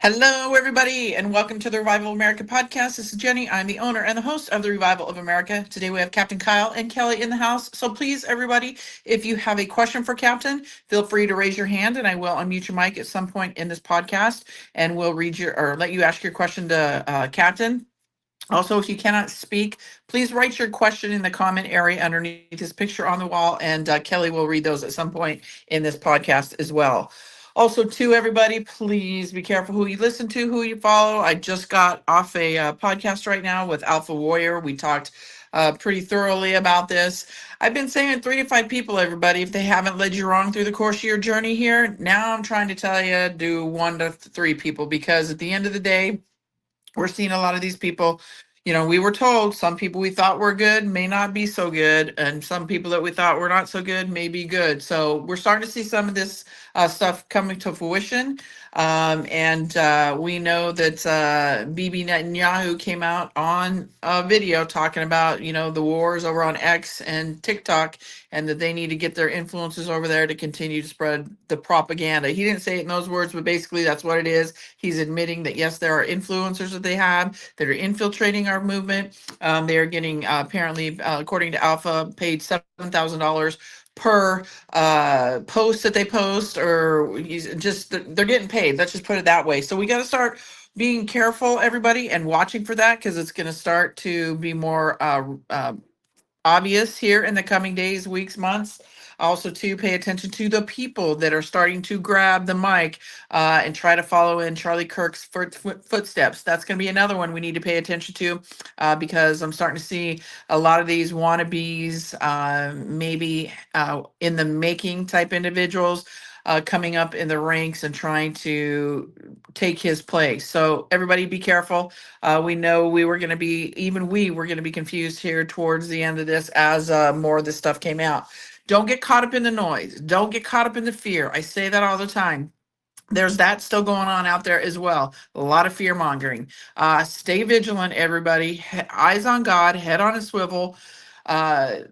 Hello, everybody, and welcome to the Revival of America podcast. This is Jenny. I'm the owner and the host of the Revival of America. Today we have Captain Kyle and Kelly in the house. So please, everybody, if you have a question for Captain, feel free to raise your hand and I will unmute your mic at some point in this podcast and we'll read your or let you ask your question to Captain. Also, if you cannot speak, please write your question in the comment area underneath this picture on the wall, and Kelly will read those at some point in this podcast as well. Also, to everybody, please be careful who you listen to, who you follow. I just got off a podcast right now with Alpha Warrior. We talked pretty thoroughly about this. I've been saying 3 to 5 people, everybody. If they haven't led you wrong through the course of your journey here, now I'm trying to tell you, do 1 to 3 people, because at the end of the day, we're seeing a lot of these people. We were told some people we thought were good may not be so good, and some people that we thought were not so good may be good. So we're starting to see some of this stuff coming to fruition. And we know that Bibi Netanyahu came out on a video talking about, the wars over on X and TikTok, and that they need to get their influencers over there to continue to spread the propaganda. He didn't say it in those words, but basically that's what it is. He's admitting that, yes, there are influencers that they have that are infiltrating our movement. They are getting, apparently, according to Alpha, paid $7,000 per post that they post, or they're getting paid. Let's just put it that way. So we got to start being careful, everybody, and watching for that, because it's going to start to be more obvious here in the coming days, weeks, months. Also, to pay attention to the people that are starting to grab the mic and try to follow in Charlie Kirk's footsteps. That's going to be another one we need to pay attention to, because I'm starting to see a lot of these wannabes, maybe in the making type individuals, coming up in the ranks and trying to take his place. So everybody be careful. We know we were going to be confused here towards the end of this as more of this stuff came out. Don't get caught up in the noise. Don't get caught up in the fear. I say that all the time. There's that still going on out there as well. A lot of fear mongering. Stay vigilant, everybody. Eyes on God, head on a swivel.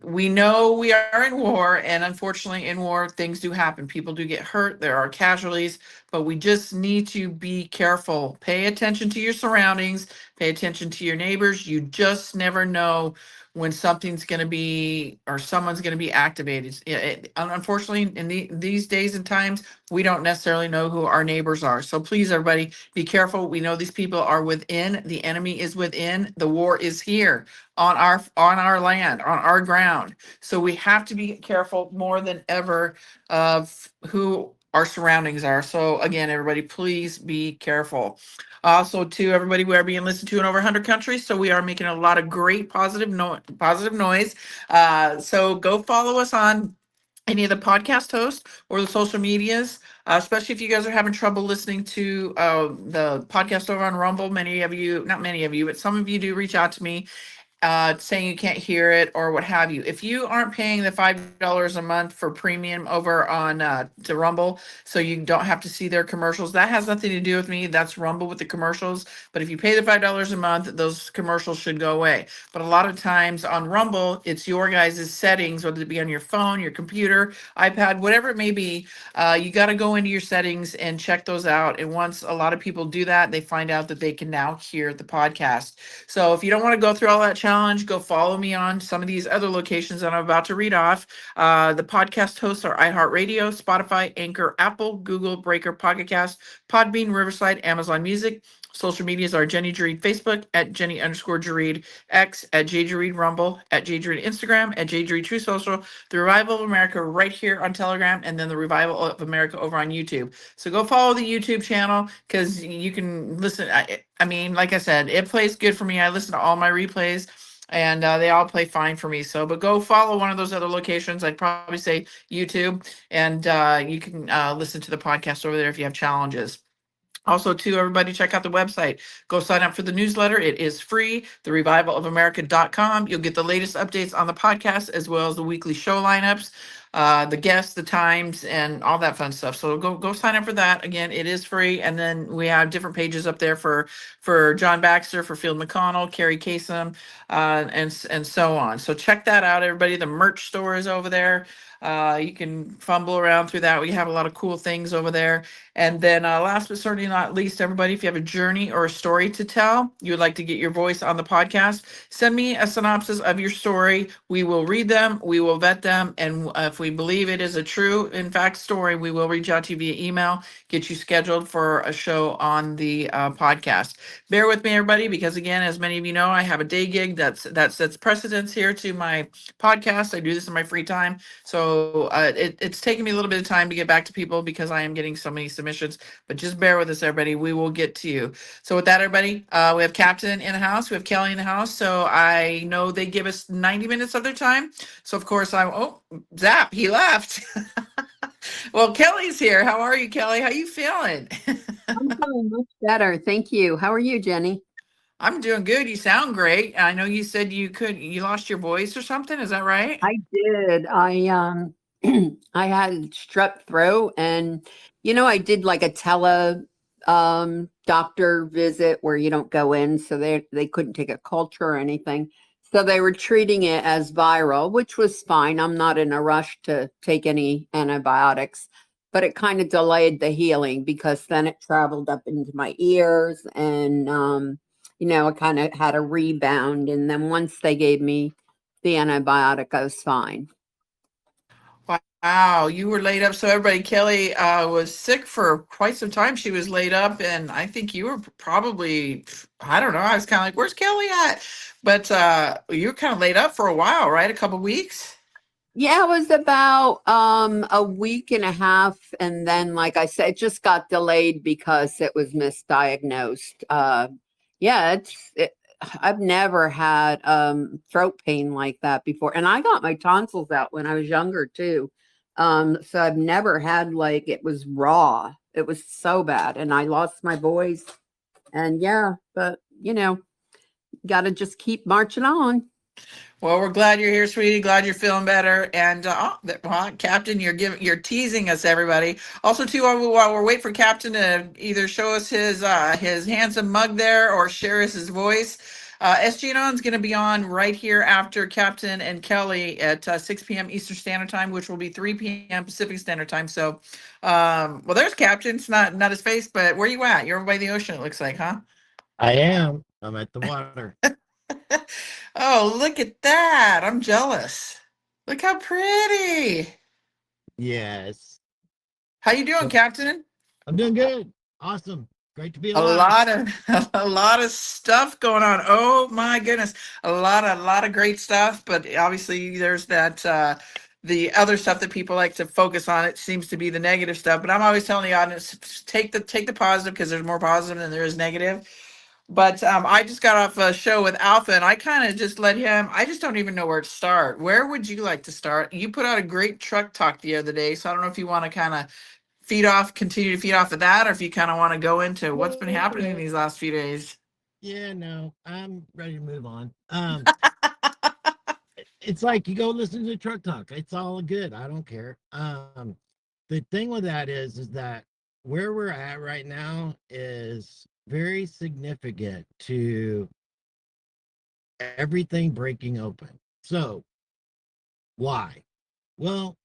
We know we are in war, and unfortunately in war, things do happen. People do get hurt. There are casualties, but we just need to be careful. Pay attention to your surroundings. Pay attention to your neighbors. You just never know when something's going to be, or someone's going to be activated. Unfortunately, in these days and times, we don't necessarily know who our neighbors are. So please, everybody, be careful. We know these people are within. The enemy is within. The war is here on our land, on our ground. So we have to be careful more than ever of who our surroundings are. So again, everybody, please be careful. Also, to everybody, we are being listened to in over 100 countries, so we are making a lot of great positive noise. So go follow us on any of the podcast hosts or the social medias, especially if you guys are having trouble listening to the podcast over on Rumble. Many of you, not many of you, but some of you do reach out to me saying you can't hear it or what have you. If you aren't paying the $5 a month for premium over on to Rumble, so you don't have to see their commercials, that has nothing to do with me. That's Rumble with the commercials. But if you pay the $5 a month, those commercials should go away. But a lot of times on Rumble, it's your guys' settings, whether it be on your phone, your computer, iPad, whatever it may be. You got to go into your settings and check those out. And once a lot of people do that, they find out that they can now hear the podcast. So if you don't want to go through all that challenge, go follow me on some of these other locations that I'm about to read off. The podcast hosts are iHeartRadio, Spotify, Anchor, Apple, Google, Breaker, POCKETCAST, Podbean, Riverside, Amazon Music. Social medias are Jenny JERREAD Facebook, at Jenny_JERREAD X, at JJERREAD Rumble, at JJERREAD Instagram, at JJERREAD True Social, The Revival of America right here on Telegram, and then The Revival of America over on YouTube. So go follow the YouTube channel, because you can listen. I mean, like I said, it plays good for me. I listen to all my replays, and they all play fine for me. So, but go follow one of those other locations. I'd probably say YouTube, and you can listen to the podcast over there if you have challenges. Also, to everybody, check out the website. Go sign up for the newsletter. It is free, therevivalofamerica.com. You'll get the latest updates on the podcast as well as the weekly show lineups. the guests, the times, and all that fun stuff. So go sign up for that. Again, it is free, and then we have different pages up there for John Baxter, for Field McConnell, Carrie Kasem, and so on. So check that out, everybody. The merch store is over there. You can fumble around through that. We have a lot of cool things over there. And then last but certainly not least, everybody, if you have a journey or a story to tell, you would like to get your voice on the podcast, send me a synopsis of your story. We will read them, we will vet them, and if we believe it is a true, in fact, story, we will reach out to you via email, get you scheduled for a show on the podcast. Bear with me, everybody, because again, as many of you know, I have a day gig that sets precedence here to my podcast. I do this in my free time. So it's taken me a little bit of time to get back to people because I am getting so many submissions, but just bear with us, everybody. We will get to you. So with that, everybody, we have Captain in the house. We have Kelly in the house. So I know they give us 90 minutes of their time. So of course zap, he left. Well, Kelly's here. How are you, Kelly? How you feeling? I'm feeling much better. Thank you. How are you, Jenny? I'm doing good. You sound great. I know you said you lost your voice or something. Is that right? I did. I had strep throat and I did like a doctor visit where you don't go in, so they couldn't take a culture or anything. So they were treating it as viral, which was fine. I'm not in a rush to take any antibiotics, but it kind of delayed the healing because then it traveled up into my ears and I kind of had a rebound. And then once they gave me the antibiotic, I was fine. Wow, you were laid up. So everybody, Kelly was sick for quite some time. She was laid up, and I think you were probably, I don't know. I was kind of like, "Where's Kelly at?" But you were kind of laid up for a while, right? A couple weeks. Yeah, it was about a week and a half, and then, like I said, it just got delayed because it was misdiagnosed. Yeah, I've never had throat pain like that before, and I got my tonsils out when I was younger too. So I've never had like it was raw. It was so bad, and I lost my voice. And yeah, but got to just keep marching on. Well, we're glad you're here, sweetie. Glad you're feeling better. And Captain, you're teasing us, everybody. Also, too, while we're waiting for Captain to either show us his handsome mug there or share us his voice, SG is going to be on right here after Captain and Kelly at 6 p.m. Eastern Standard Time, which will be 3 p.m. Pacific Standard Time. So, well, there's Captain. It's not his face, but where you at? You're over by the ocean, it looks like, huh? I am. I'm at the water. Oh, look at that. I'm jealous. Look how pretty. Yes. How you doing, Captain? I'm doing good. Awesome. Great to be A alive. lot of a lot of stuff going on. Oh my goodness. A lot of great stuff, but obviously there's that the other stuff that people like to focus on. It seems to be the negative stuff, but I'm always telling the audience take the positive because there's more positive than there is negative. But I just got off a show with Alpha, and I kind of just let him. I just don't even know where to start. Where would you like to start? You put out a great truck talk the other day, so I don't know if you want to kind of continue to feed off of that, or if you kind of want to go into what's been happening these last few days. Yeah, no, I'm ready to move on. It's like you go listen to truck talk. It's all good. I don't care. The thing with that is that where we're at right now is very significant to everything breaking open. So why? Well,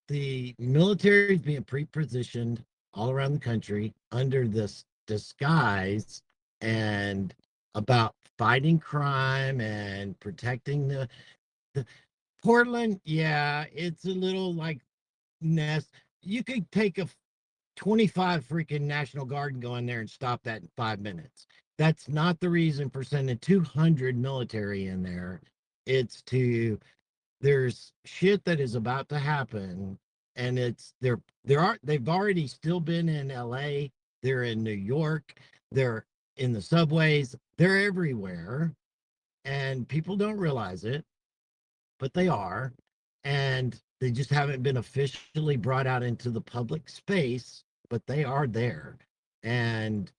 the military is being pre-positioned all around the country under this disguise and about fighting crime and protecting the Portland. Yeah, it's a little like nest. You could take a 25 freaking National Guard and go in there and stop that in 5 minutes. That's not the reason for sending 200 military in there. It's to there's shit that is about to happen, and they've already still been in LA, they're in New York, they're in the subways, they're everywhere, and people don't realize it, but they are, and they just haven't been officially brought out into the public space, but they are there. And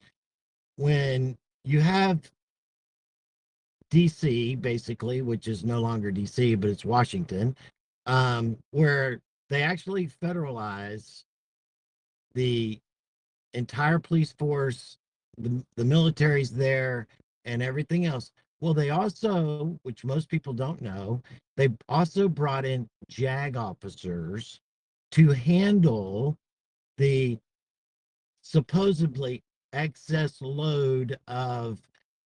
when you have DC, basically, which is no longer DC, but it's Washington, where they actually federalize the entire police force, the military's there, and everything else. Well, they also, which most people don't know, they also brought in JAG officers to handle the supposedly excess load of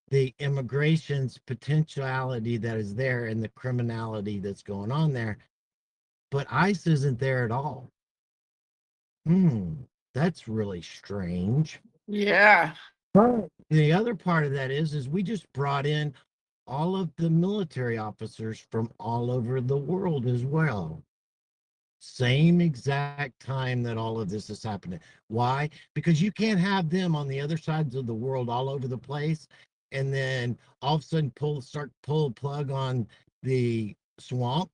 the immigration's potentiality that is there and the criminality that's going on there. But ICE isn't there at all. That's really strange. Yeah. But the other part of that is we just brought in all of the military officers from all over the world as well. Same exact time that all of this is happening. Why? Because you can't have them on the other sides of the world all over the place and then all of a sudden start pull a plug on the swamp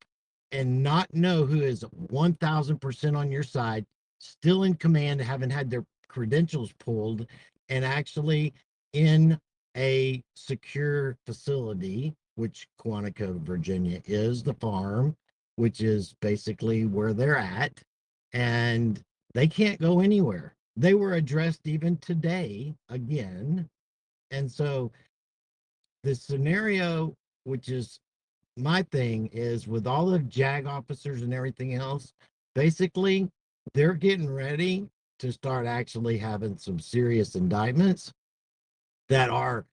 and not know who is 1000% on your side, still in command, haven't had their credentials pulled, and actually in a secure facility, which Quantico, Virginia is the farm, which is basically where they're at, and they can't go anywhere. They were addressed even today again. And so the scenario, which is my thing, is with all the JAG officers and everything else, basically they're getting ready to start actually having some serious indictments that are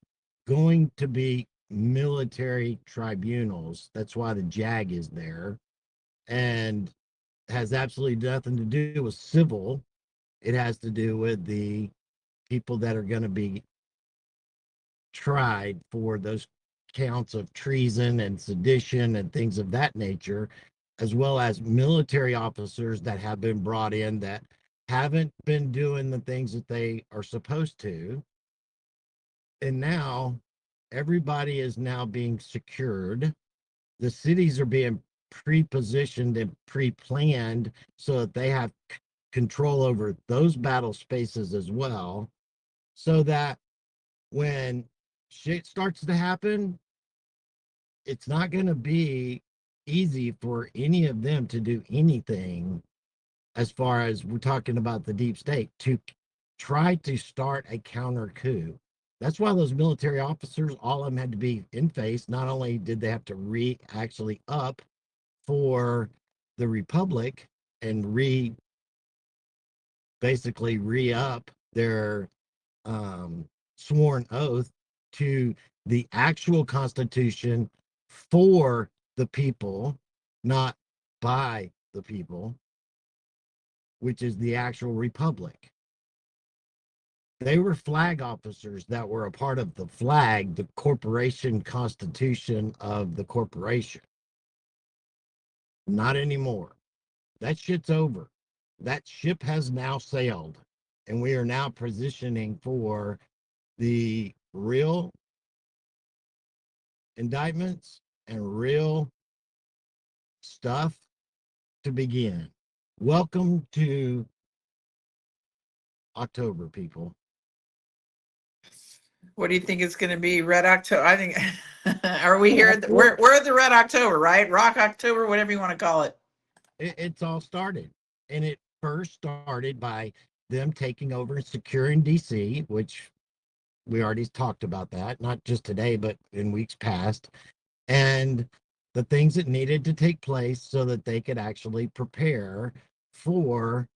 going to be military tribunals. That's why the JAG is there. And has absolutely nothing to do with civil. It has to do with the people that are going to be tried for those counts of treason and sedition and things of that nature, as well as military officers that have been brought in that haven't been doing the things that they are supposed to. And now everybody is now being secured. The cities are being pre-positioned and pre-planned so that they have control over those battle spaces as well, so that when shit starts to happen, it's not going to be easy for any of them to do anything. As far as we're talking about the deep state, to try to start a counter coup. That's why those military officers, all of them had to be in face. Not only did they have to actually up for the Republic and basically re-up their sworn oath to the actual Constitution for the people, not by the people, which is the actual Republic. They were flag officers that were a part of the flag, the corporation constitution of the corporation. Not anymore. That shit's over. That ship has now sailed, and we are now positioning for the real indictments and real stuff to begin. Welcome to October, people. What do you think it's going to be? Red October? I think, are we here? We're at the Red October, right? Rock October, whatever you want to call it. It's all started. And it first started by them taking over and securing DC, which we already talked about that, not just today, but in weeks past. And the things that needed to take place so that they could actually prepare for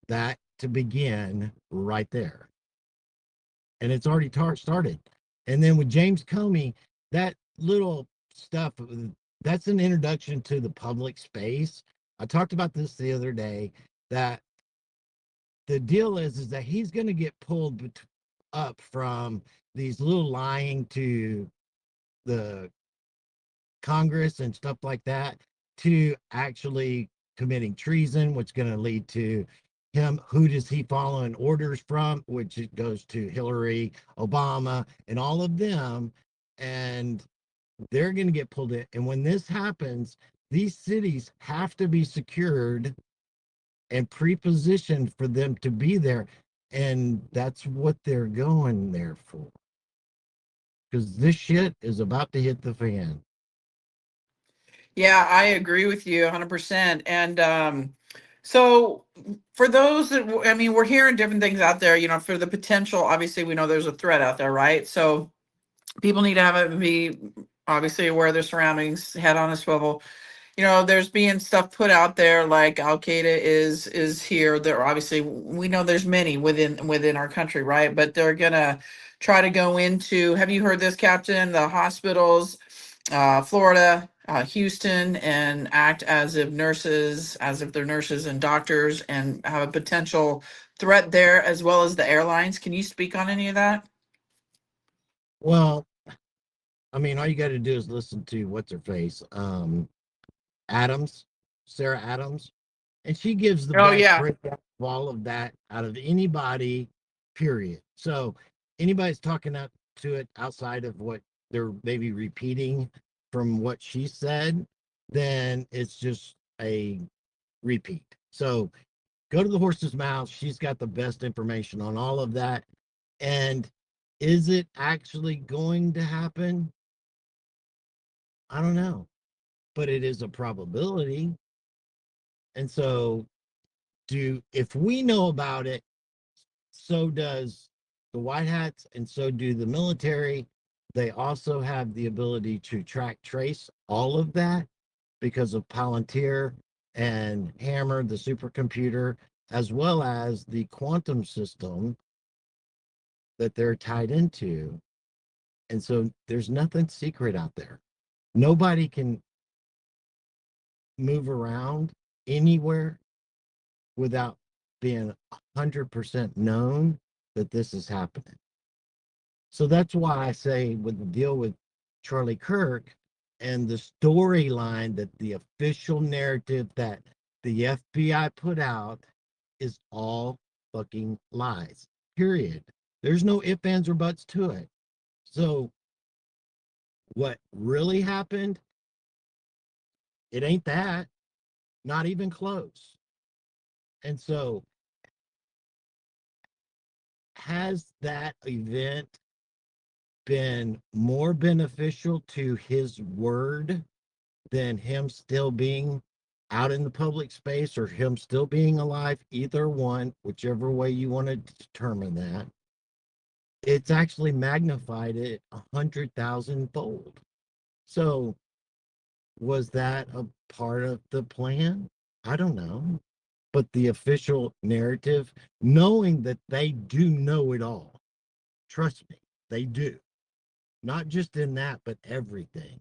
that to begin right there. And it's already started. And then with James Comey, that little stuff, that's an introduction to the public space. I talked about this the other day, that the deal is that he's going to get pulled up from these little lying to the Congress and stuff like that to actually committing treason, which is going to lead to him. Who does he follow in orders from? Which it goes to Hillary, Obama, and all of them. And they're going to get pulled in. And when this happens, these cities have to be secured and pre-positioned for them to be there. And that's what they're going there for. Because this shit is about to hit the fan. Yeah, I agree with you 100%. And so for those that, I mean, we're hearing different things out there, for the potential, obviously we know there's a threat out there, right? So people need to be obviously aware of their surroundings, head on a swivel. There's being stuff put out there like Al Qaeda is here. There obviously we know there's many within our country, right? But they're gonna try to go into. Have you heard this, Captain? The hospitals, Florida, Houston, and act as if they're nurses and doctors, and have a potential threat there, as well as the airlines. Can you speak on any of that? Well, I mean, all you got to do is listen to what's her face, Adams, Sarah Adams, and she gives the Oh best yeah. breakdown of all of that out of anybody, period. So anybody's talking out to it outside of what they're maybe repeating from what she said, then it's just a repeat. So go to the horse's mouth. She's got the best information on all of that. And is it actually going to happen? I don't know, but it is a probability. And so if we know about it, so does the white hats, and so do the military. They also have the ability to track trace all of that because of Palantir and Hammer, the supercomputer, as well as the quantum system that they're tied into. And so there's nothing secret out there. Nobody can move around anywhere without being 100% known that this is happening. So that's why I say with the deal with Charlie Kirk and the storyline that the official narrative that the FBI put out is all fucking lies. Period. There's no ifs, ands, or buts to it. So what really happened, it ain't that, not even close. And so has that event been more beneficial to his word than him still being out in the public space or him still being alive? Either one, whichever way you want to determine that, it's actually magnified it 100,000 fold. So was that a part of the plan? I don't know. But the official narrative, knowing that they do know it all, trust me, they do. Not just in that, but everything.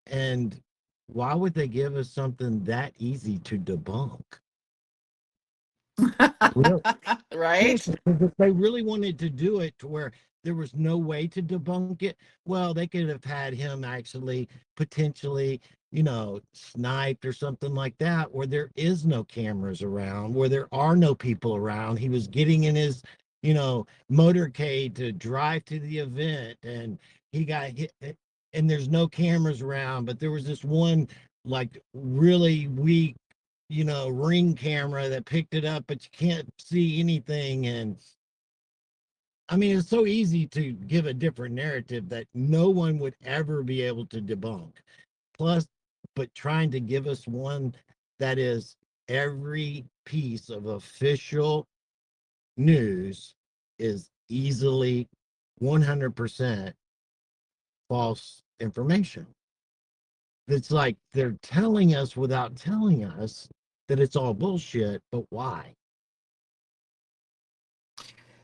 And why would they give us something that easy to debunk? Really? Right. Seriously, if they really wanted to do it to where there was no way to debunk it, well, they could have had him actually potentially, sniped or something like that, where there is no cameras around, where there are no people around. He was getting in his, motorcade to drive to the event, and he got hit, and there's no cameras around, but there was this one like really weak ring camera that picked it up, but you can't see anything. And I mean, it's so easy to give a different narrative that no one would ever be able to debunk. Plus, but trying to give us one that is every piece of official news is easily 100% false information. It's like they're telling us without telling us that it's all bullshit, but why?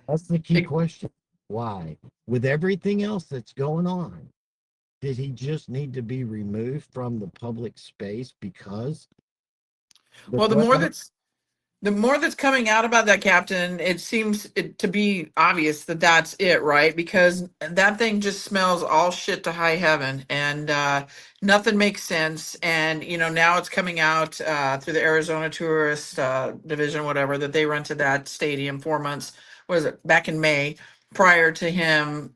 That's the key question. Why? With everything else that's going on, did he just need to be removed from the public space because the Well, threat? the more that's coming out about that, Captain, it seems to be obvious that that's it, right? Because that thing just smells all shit to high heaven, and nothing makes sense. And now it's coming out through the Arizona Tourist Division, whatever, that they rented that stadium 4 months. Was it back in May, prior to him,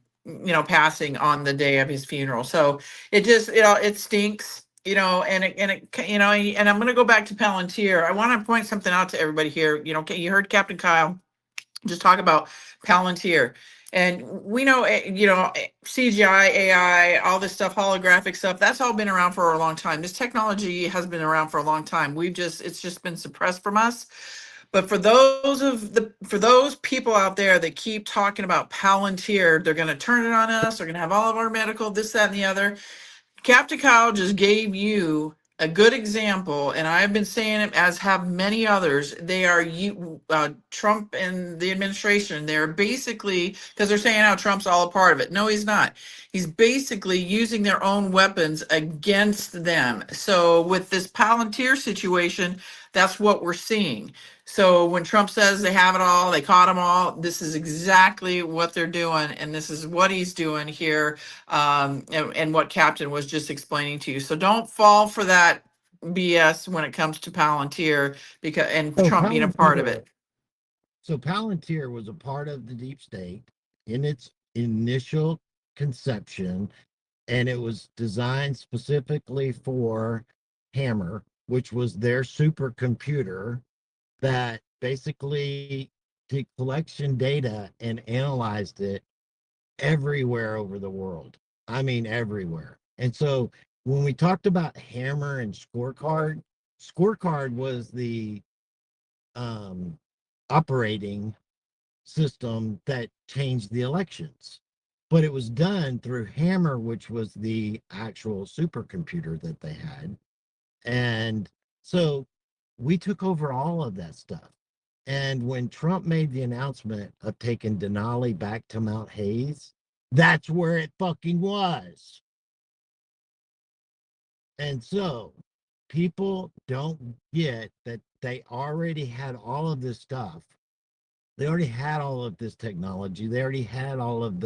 passing on the day of his funeral? So it just, it stinks. And I'm going to go back to Palantir. I want to point something out to everybody here. You heard Captain Kyle just talk about Palantir. And we know, CGI, AI, all this stuff, holographic stuff, that's all been around for a long time. This technology has been around for a long time. It's just been suppressed from us. But for those people out there that keep talking about Palantir, they're going to turn it on us. They're going to have all of our medical, this, that, and the other. Captain Kyle just gave you a good example, and I've been saying it, as have many others. They are Trump and the administration. They're basically, because they're saying how Trump's all a part of it. No, he's not. He's basically using their own weapons against them. So with this Palantir situation, that's what we're seeing. So when Trump says they have it all, they caught them all, this is exactly what they're doing, and this is what he's doing here, and what Captain was just explaining to you. So don't fall for that BS when it comes to Palantir, because and So Trump being a part of Palantir, it. so Palantir was a part of the deep state in its initial conception, and it was designed specifically for Hammer, which was their supercomputer that basically took collection data and analyzed it everywhere over the world. I mean, everywhere. And so when we talked about Hammer and Scorecard was the um, operating system that changed the elections. But it was done through Hammer, which was the actual supercomputer that they had. And so we took over all of that stuff. And when Trump made the announcement of taking Denali back to Mount Hayes, that's where it fucking was. And so people don't get that they already had all of this stuff. They already had all of this technology. They already had all of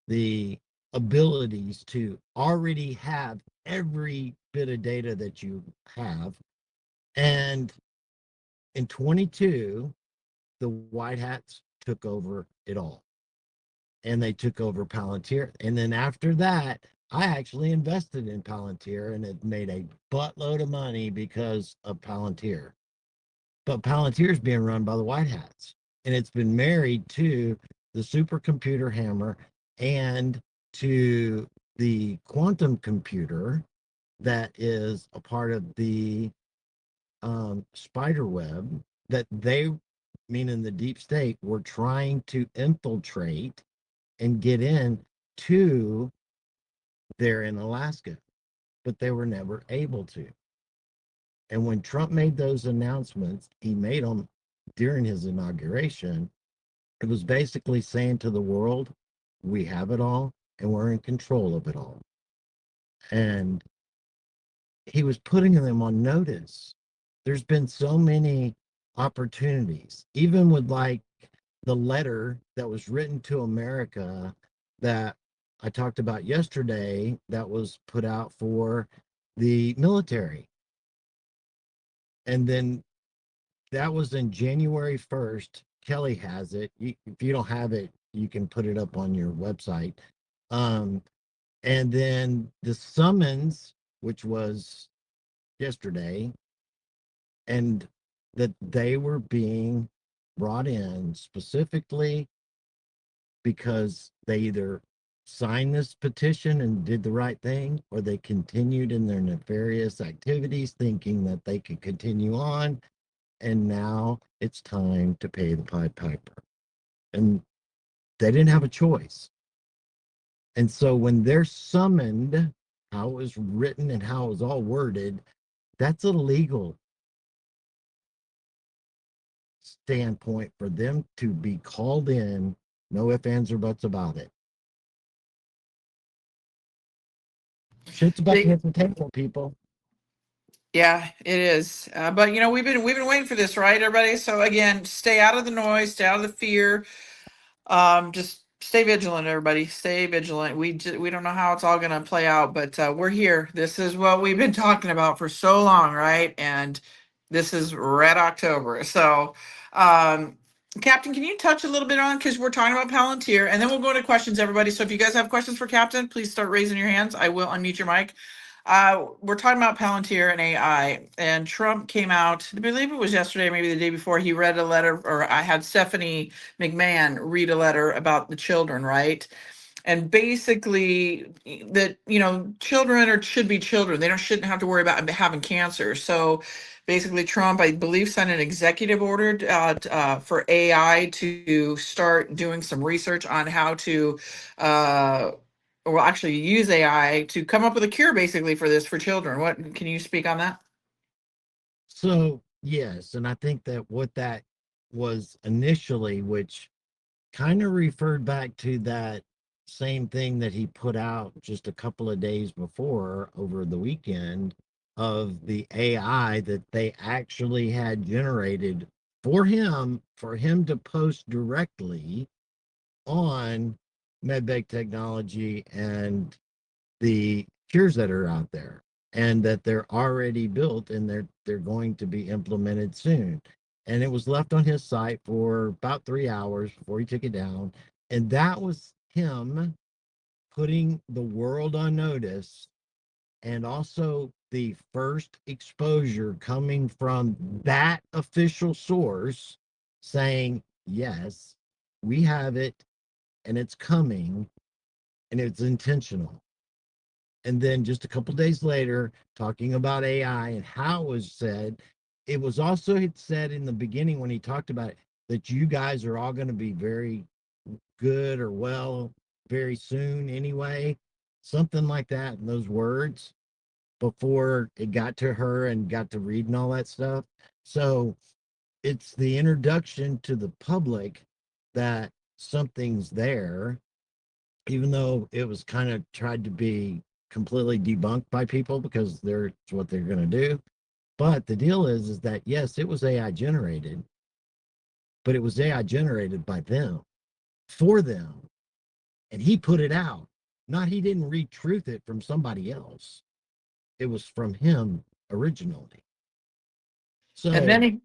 the abilities to already have every bit of data that you have. And in 22, the White Hats took over it all. And they took over Palantir. And then after that, I actually invested in Palantir and it made a buttload of money because of Palantir. But Palantir is being run by the White Hats, and it's been married to the supercomputer Hammer and to the quantum computer that is a part of the spider web that they, meaning the deep state, were trying to infiltrate and get in to there in Alaska, but they were never able to. And when Trump made those announcements, he made them during his inauguration. It was basically saying to the world, we have it all and we're in control of it all. And he was putting them on notice. There's been so many opportunities, even with like the letter that was written to America that I talked about yesterday that was put out for the military. And then that was in January 1st. Kelly has it. If you don't have it, you can put it up on your website. And then the summons, which was yesterday, and that they were being brought in specifically because they either signed this petition and did the right thing, or they continued in their nefarious activities thinking that they could continue on. And now it's time to pay the Pied Piper. And they didn't have a choice. And so when they're summoned, how it was written and how it was all worded, that's a legal standpoint for them to be called in. No ifs, ands, or buts about it. Shit's about to hit the table, people. Yeah, it is. But we've been waiting for this, right, everybody? So again, stay out of the noise, stay out of the fear. Just stay vigilant, everybody. Stay vigilant. We don't know how it's all gonna play out, but we're here. This is what we've been talking about for so long, right? And this is Red October. So, Captain, can you touch a little bit on, because we're talking about Palantir, and then we'll go to questions, everybody. So if you guys have questions for Captain, please start raising your hands. I will unmute your mic. We're talking about Palantir and AI, and Trump came out, I believe it was yesterday, maybe the day before, he read a letter, or I had Stephanie McMahon read a letter about the children, right? And basically that, children should be children. They shouldn't have to worry about having cancer. So basically Trump, I believe, signed an executive order for AI to start doing some research on how to or actually use AI to come up with a cure basically for this for children. What can you speak on that? So, yes, and I think that what that was initially, which kind of referred back to that same thing that he put out just a couple of days before over the weekend, of the AI that they actually had generated for him to post directly on medbed technology and the cures that are out there, and that they're already built and they're going to be implemented soon. And it was left on his site for about 3 hours before he took it down. And that was him putting the world on notice, and also the first exposure coming from that official source saying, yes, we have it and it's coming and it's intentional. And then just a couple days later, talking about AI and how it was said, it was also said in the beginning when he talked about it, that you guys are all going to be very good or well very soon anyway, something like that in those words, before it got to her and got to reading all that stuff. So it's the introduction to the public that something's there, even though it was kind of tried to be completely debunked by people because they're it's what they're going to do. But the deal is that yes, it was AI generated, but it was AI generated by them, for them, and he put it out. Not, he didn't retruth it from somebody else. It was from him originally. And then So he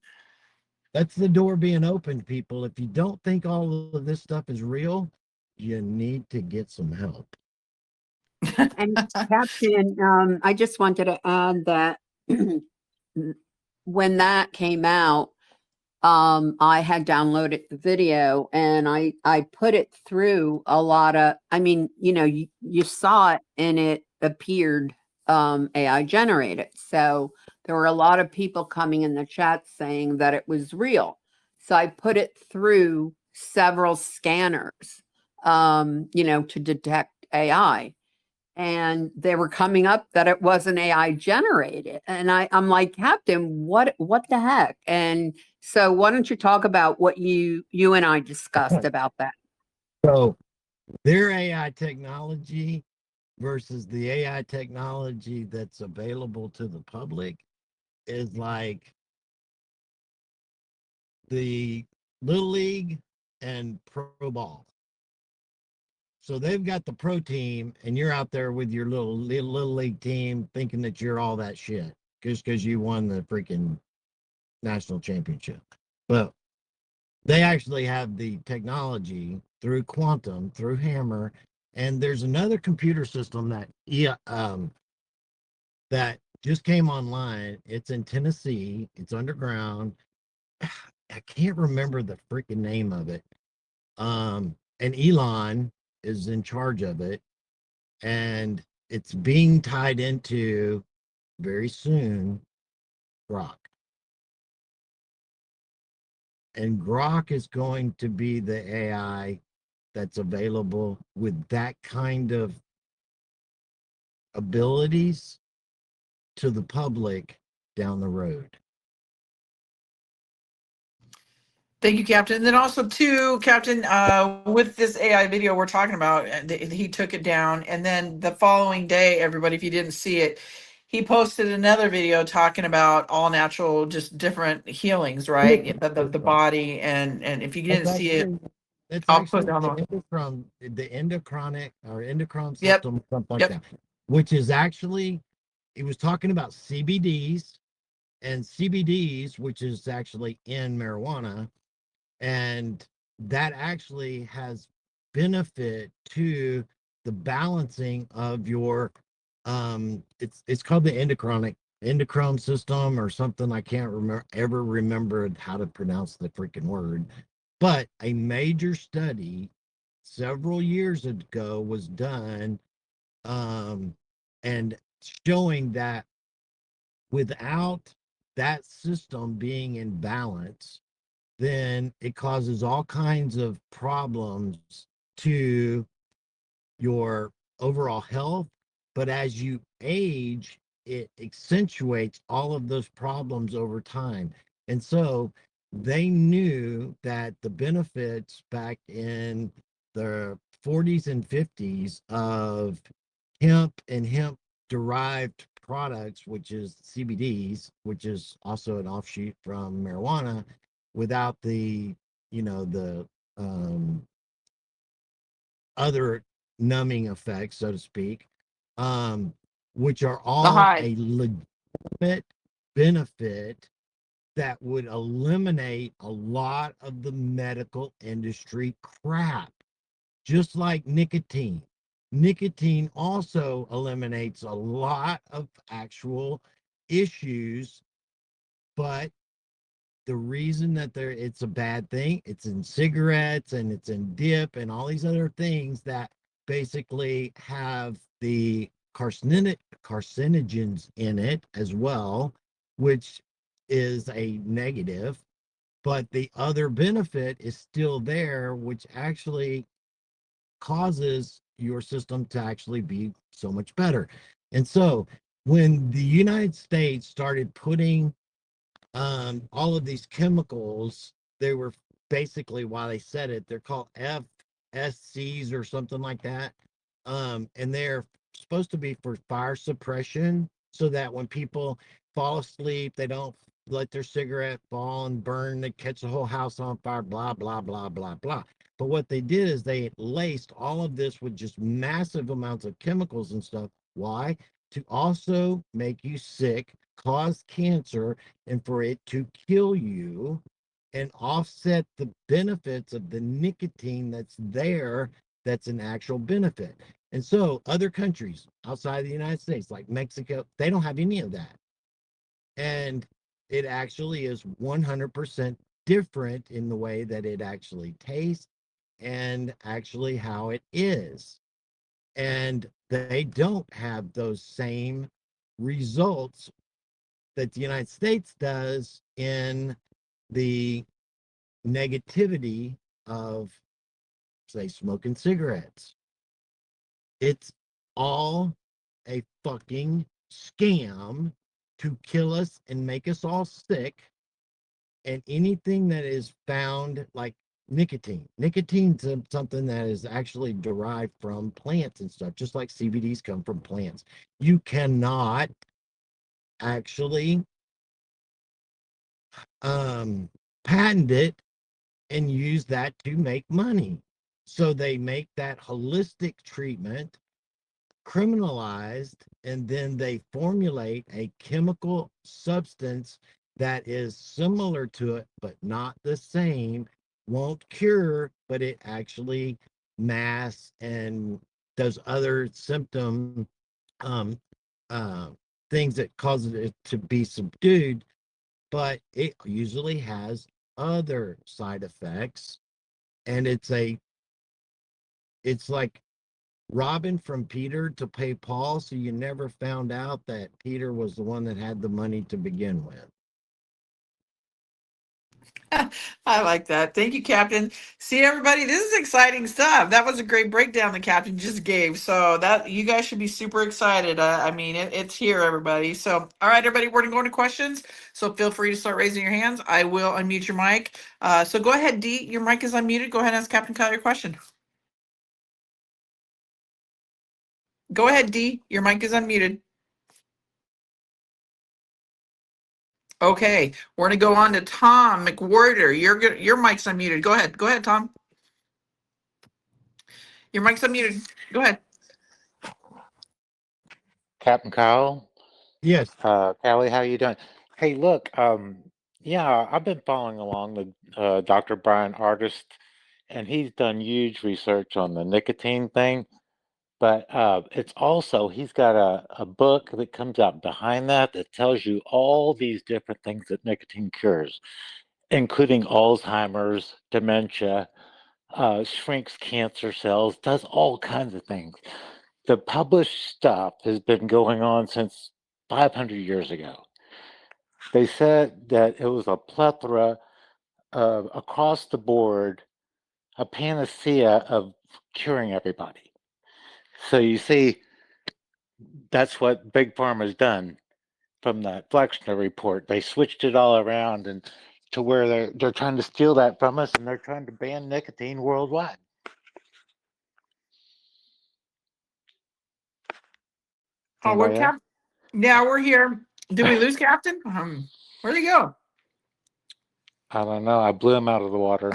that's the door being opened, people. If you don't think all of this stuff is real, you need to get some help. And Captain, I just wanted to add that when that came out, I had downloaded the video and I put it through a lot of, I mean, you saw it and it appeared AI generated. So there were a lot of people coming in the chat saying that it was real. So I put it through several scanners, to detect AI, and they were coming up that it wasn't AI generated. And I'm like, Captain, what the heck? And so why don't you talk about what you and I discussed about that? So their AI technology versus the AI technology that's available to the public is like the Little League and Pro Ball. So they've got the pro team, and you're out there with your little league team thinking that you're all that shit just because you won the freaking national championship. But they actually have the technology through quantum, through Hammer, and there's another computer system that just came online. It's in Tennessee. It's underground. I can't remember the freaking name of it. And Elon is in charge of it, and it's being tied into very soon Grok. And Grok is going to be the AI that's available with that kind of abilities to the public down the road. Thank you, Captain. And then also too, Captain, with this AI video we're talking about, he took it down, and then the following day, everybody, if you didn't see it, he posted another video talking about all natural, just different healings, right? The body, and if you That's didn't see it, actually that's I'll put actually down the the. endocrinic or endocrine Yep, system, something like yep. that, which is actually, he was talking about CBDs, which is actually in marijuana, and that actually has benefit to the balancing of your It's called the endocrine system or something. I can't remember how to pronounce the freaking word. But a major study several years ago was done, and showing that without that system being in balance, then it causes all kinds of problems to your overall health. But as you age, it accentuates all of those problems over time. And so they knew that the benefits back in the 40s and 50s of hemp and hemp derived products, which is CBDs, which is also an offshoot from marijuana, without the, the other numbing effects, so to speak, which are The all high. a legitimate benefit that would eliminate a lot of the medical industry crap, just like nicotine. Nicotine also eliminates a lot of actual issues, but the reason that it's a bad thing, it's in cigarettes and it's in dip and all these other things that basically have the carcinogens in it as well, which is a negative. But the other benefit is still there, which actually causes your system to actually be so much better. And so when the United States started putting all of these chemicals, they were basically, while they said it, they're called FSCs or something like that. And they're supposed to be for fire suppression so that when people fall asleep, they don't let their cigarette fall and burn, they catch the whole house on fire, blah, blah, blah, blah, blah. But what they did is they laced all of this with just massive amounts of chemicals and stuff. Why? To also make you sick, cause cancer, and for it to kill you and offset the benefits of the nicotine that's there, that's an actual benefit. And so other countries outside the United States, like Mexico, they don't have any of that. And it actually is 100% different in the way that it actually tastes and actually how it is. And they don't have those same results that the United States does in the negativity of, say, smoking cigarettes. It's all a fucking scam to kill us and make us all sick. And anything that is found, like nicotine's something that is actually derived from plants and stuff, just like CBDs come from plants. You cannot actually patent it and use that to make money. So they make that holistic treatment criminalized, and then they formulate a chemical substance that is similar to it, but not the same, won't cure, but it actually masks and does other symptom um, uh, things that causes it to be subdued, but it usually has other side effects. And it's like robbing from Peter to pay Paul, so you never found out that Peter was the one that had the money to begin with. I like that. Thank you, Captain. See, everybody, this is exciting stuff. That was a great breakdown the Captain just gave. So that you guys should be super excited. I mean, it's here, everybody. So, all right, everybody, we're gonna go into questions. So feel free to start raising your hands. I will unmute your mic. So go ahead, Dee. Your mic is unmuted. Go ahead and ask Captain Kyle your question. Go ahead, Dee. Your mic is unmuted. Okay, we're gonna go on to Tom McWhorter. Your mic's unmuted. Go ahead. Go ahead, Tom. Your mic's unmuted. Go ahead. Captain Kyle, Yes. Callie, how you doing? Hey, look, yeah, I've been following along with Dr. Brian Artist, and he's done huge research on the nicotine thing. But it's also, he's got a book that comes out behind that that tells you all these different things that nicotine cures, including Alzheimer's, dementia, shrinks cancer cells, does all kinds of things. The published stuff has been going on since 500 years ago. They said that it was a plethora of, across the board, a panacea of curing everybody. So you see, that's what Big Pharma's done from that Flexner report. They switched it all around and to where they're trying to steal that from us, and they're trying to ban nicotine worldwide. Oh, we're Anybody there? Yeah, we're here. Did we lose Captain? Where'd he go? I don't know. I blew him out of the water.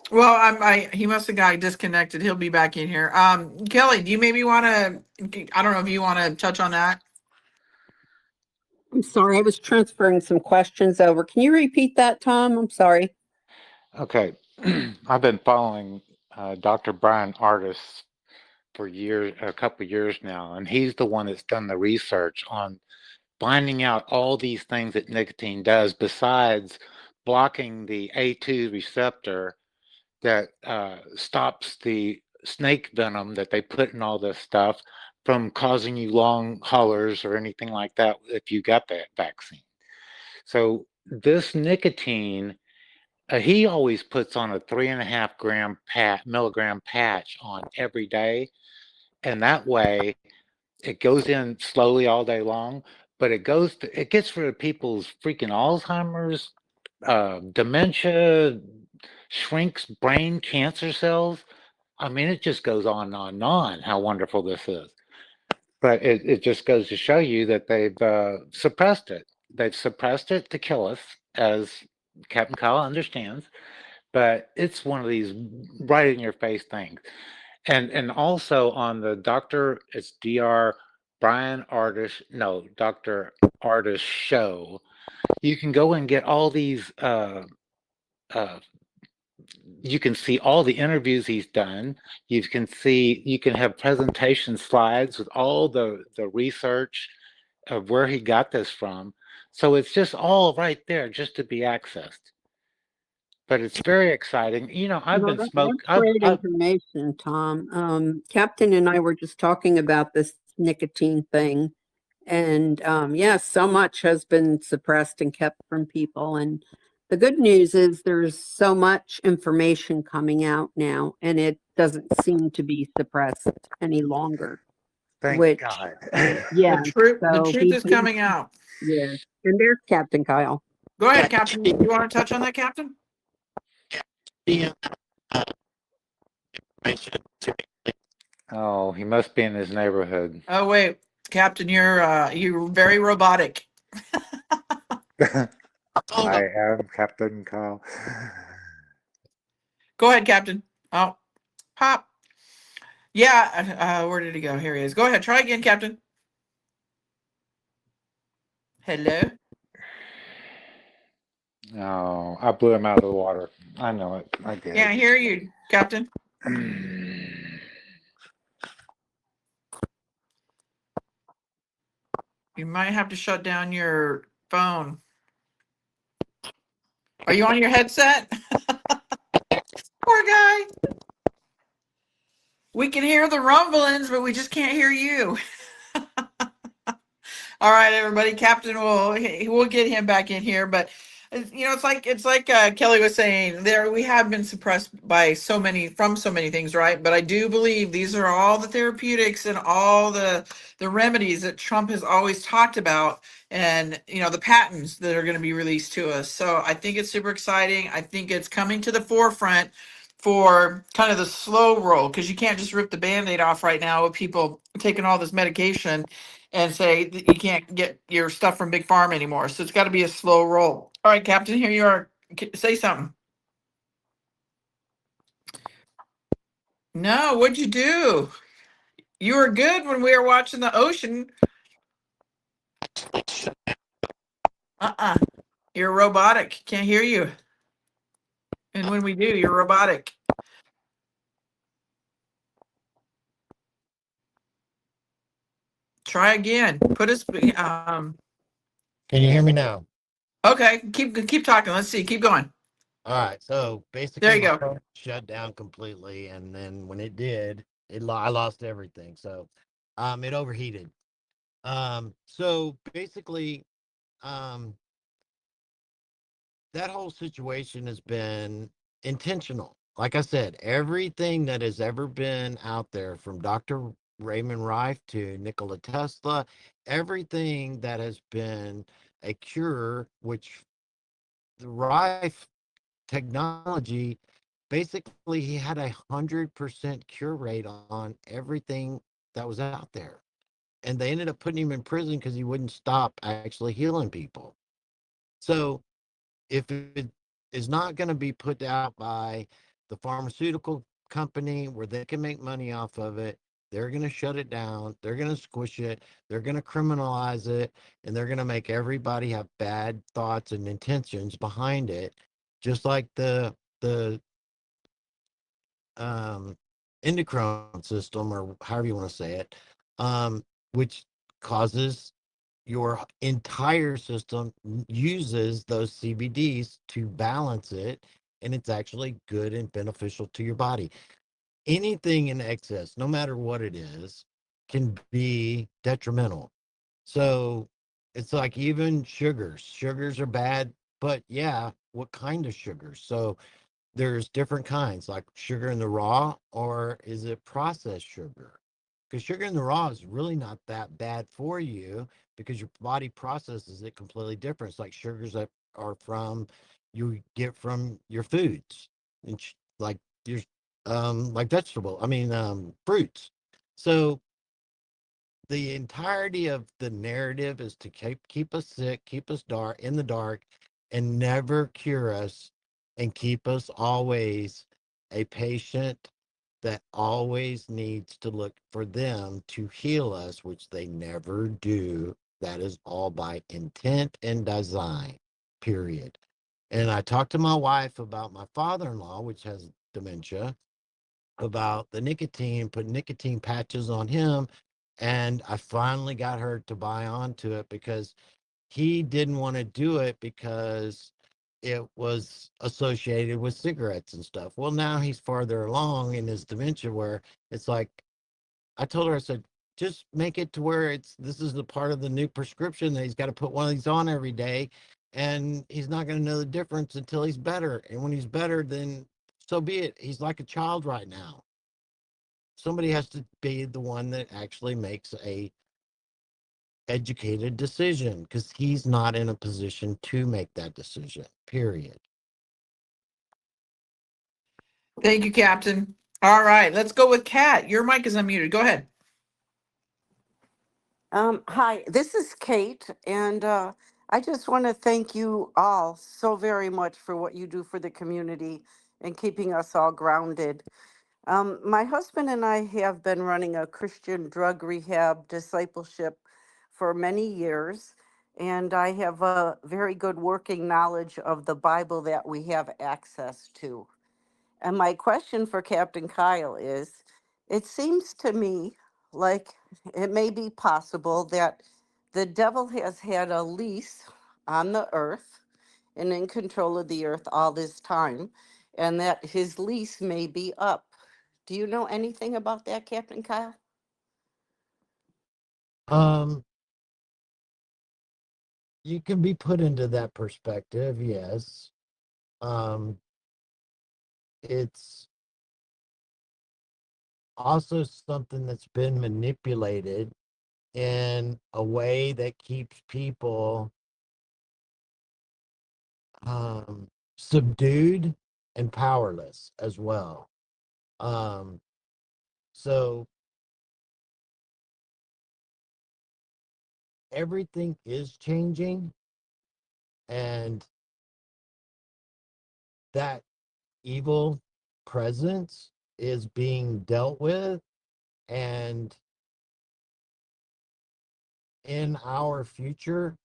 Well, he must have got disconnected. He'll be back in here. Kelly, do you maybe want to? I don't know if you want to touch on that. I'm sorry, I was transferring some questions over. Can you repeat that, Tom? I'm sorry. Okay. I've been following Dr. Brian Artis for years, a couple of years now, and he's the one that's done the research on finding out all these things that nicotine does besides blocking the A2 receptor that stops the snake venom that they put in all this stuff from causing you long haulers or anything like that if you got that vaccine. So this nicotine, he always puts on a 3.5 milligram patch on every day, and that way it goes in slowly all day long, but it gets rid of people's freaking Alzheimer's, dementia, shrinks brain cancer cells. I mean, it just goes on and on and on how wonderful this is. But it just goes to show you that they've suppressed it. They've suppressed it to kill us, as Captain Kyle understands. But it's one of these right in your face things. And also on the it's Dr. Brian Artis, no, Dr. Artis show, you can go and get all these you can see all the interviews he's done. You can have presentation slides with all the research of where he got this from. So it's just all right there just to be accessed. But it's very exciting. You know, I've been That's smoking. great information, Tom. Captain and I were just talking about this nicotine thing. And yeah, so much has been suppressed and kept from people. And the good news is there's so much information coming out now, and it doesn't seem to be suppressed any longer. Thank God. Yeah, The so truth is coming out. yeah. And there's Captain Kyle. Go ahead, Captain. You want to touch on that, Captain? The Oh, he must be in his neighborhood. Oh wait, Captain, you're very robotic. I am Captain Kyle. Go ahead, Captain. Oh, pop. Yeah, where did he go? Here he is. Go ahead. Try again, Captain. Hello. Oh, I blew him out of the water. I know it. I did. Can't hear you, Captain. You might have to shut down your phone. Are you on your headset? Poor guy. We can hear the rumblings, but we just can't hear you. All right, everybody. Captain we'll get him back in here, but you know, it's like Kelly was saying. There, we have been suppressed by so many things, right? But I do believe these are all the therapeutics and all the remedies that Trump has always talked about, and you know, the patents that are going to be released to us. So I think it's super exciting. I think it's coming to the forefront for kind of the slow roll, because you can't just rip the Band-Aid off right now with people taking all this medication and say that you can't get your stuff from Big Pharma anymore. So it's got to be a slow roll. All right, Captain, here you are. Say something. No, what'd you do? You were good when we were watching the ocean. You're robotic. Can't hear you. And when we do, you're robotic. Try again. Put us. Can you hear me now? Okay. Keep talking. Let's see. Keep going. All right. So There basically, you my go. phone shut down completely, and then when it did, I lost everything. So, it overheated. So basically, um, that whole situation has been intentional. Like I said, everything that has ever been out there, from Dr. Raymond Rife to Nikola Tesla, everything that has been a cure, which the Rife technology, basically he had 100% cure rate on everything that was out there. And they ended up putting him in prison because he wouldn't stop actually healing people. So if it is not going to be put out by the pharmaceutical company where they can make money off of it, they're going to shut it down. They're going to squish it. They're going to criminalize it. And they're going to make everybody have bad thoughts and intentions behind it. Just like the um, endocrine system, or however you want to say it, which causes your entire system uses those CBDs to balance it, and it's actually good and beneficial to your body. Anything in excess, no matter what it is, can be detrimental. So it's like even sugars. Sugars are bad, but yeah, what kind of sugars? So there's different kinds, like sugar in the raw, or is it processed sugar? Because sugar in the raw is really not that bad for you because your body processes it completely different. It's like sugars that are from you get from your foods, and like your like vegetable. I mean fruits. So the entirety of the narrative is to keep us sick, keep us dark in the dark, and never cure us, and keep us always a patient that always needs to look for them to heal us, which they never do. That is all by intent and design, period. And I talked to my wife about my father-in-law, which has dementia, about the nicotine, put nicotine patches on him. And I finally got her to buy onto it because he didn't want to do it because it was associated with cigarettes and stuff. Well, now he's farther along in his dementia where it's like, I told her, I said, just make it to where this is the part of the new prescription that he's got to put one of these on every day. And he's not going to know the difference until he's better. And when he's better, then so be it. He's like a child right now. Somebody has to be the one that actually makes a educated decision because he's not in a position to make that decision, period. Thank you, Captain. All right. Let's go with Kat. Your mic is unmuted. Go ahead. Hi, this is Kate, and I just want to thank you all so very much for what you do for the community and keeping us all grounded. My husband and I have been running a Christian drug rehab discipleship for many years, and I have a very good working knowledge of the Bible that we have access to. And my question for Captain Kyle is, it seems to me like it may be possible that the devil has had a lease on the earth and in control of the earth all this time, and that his lease may be up. Do you know anything about that, Captain Kyle? Um, you can be put into that perspective, yes. Um, it's also something that's been manipulated in a way that keeps people subdued and powerless as well. Um, so everything is changing, and that evil presence is being dealt with, and in our future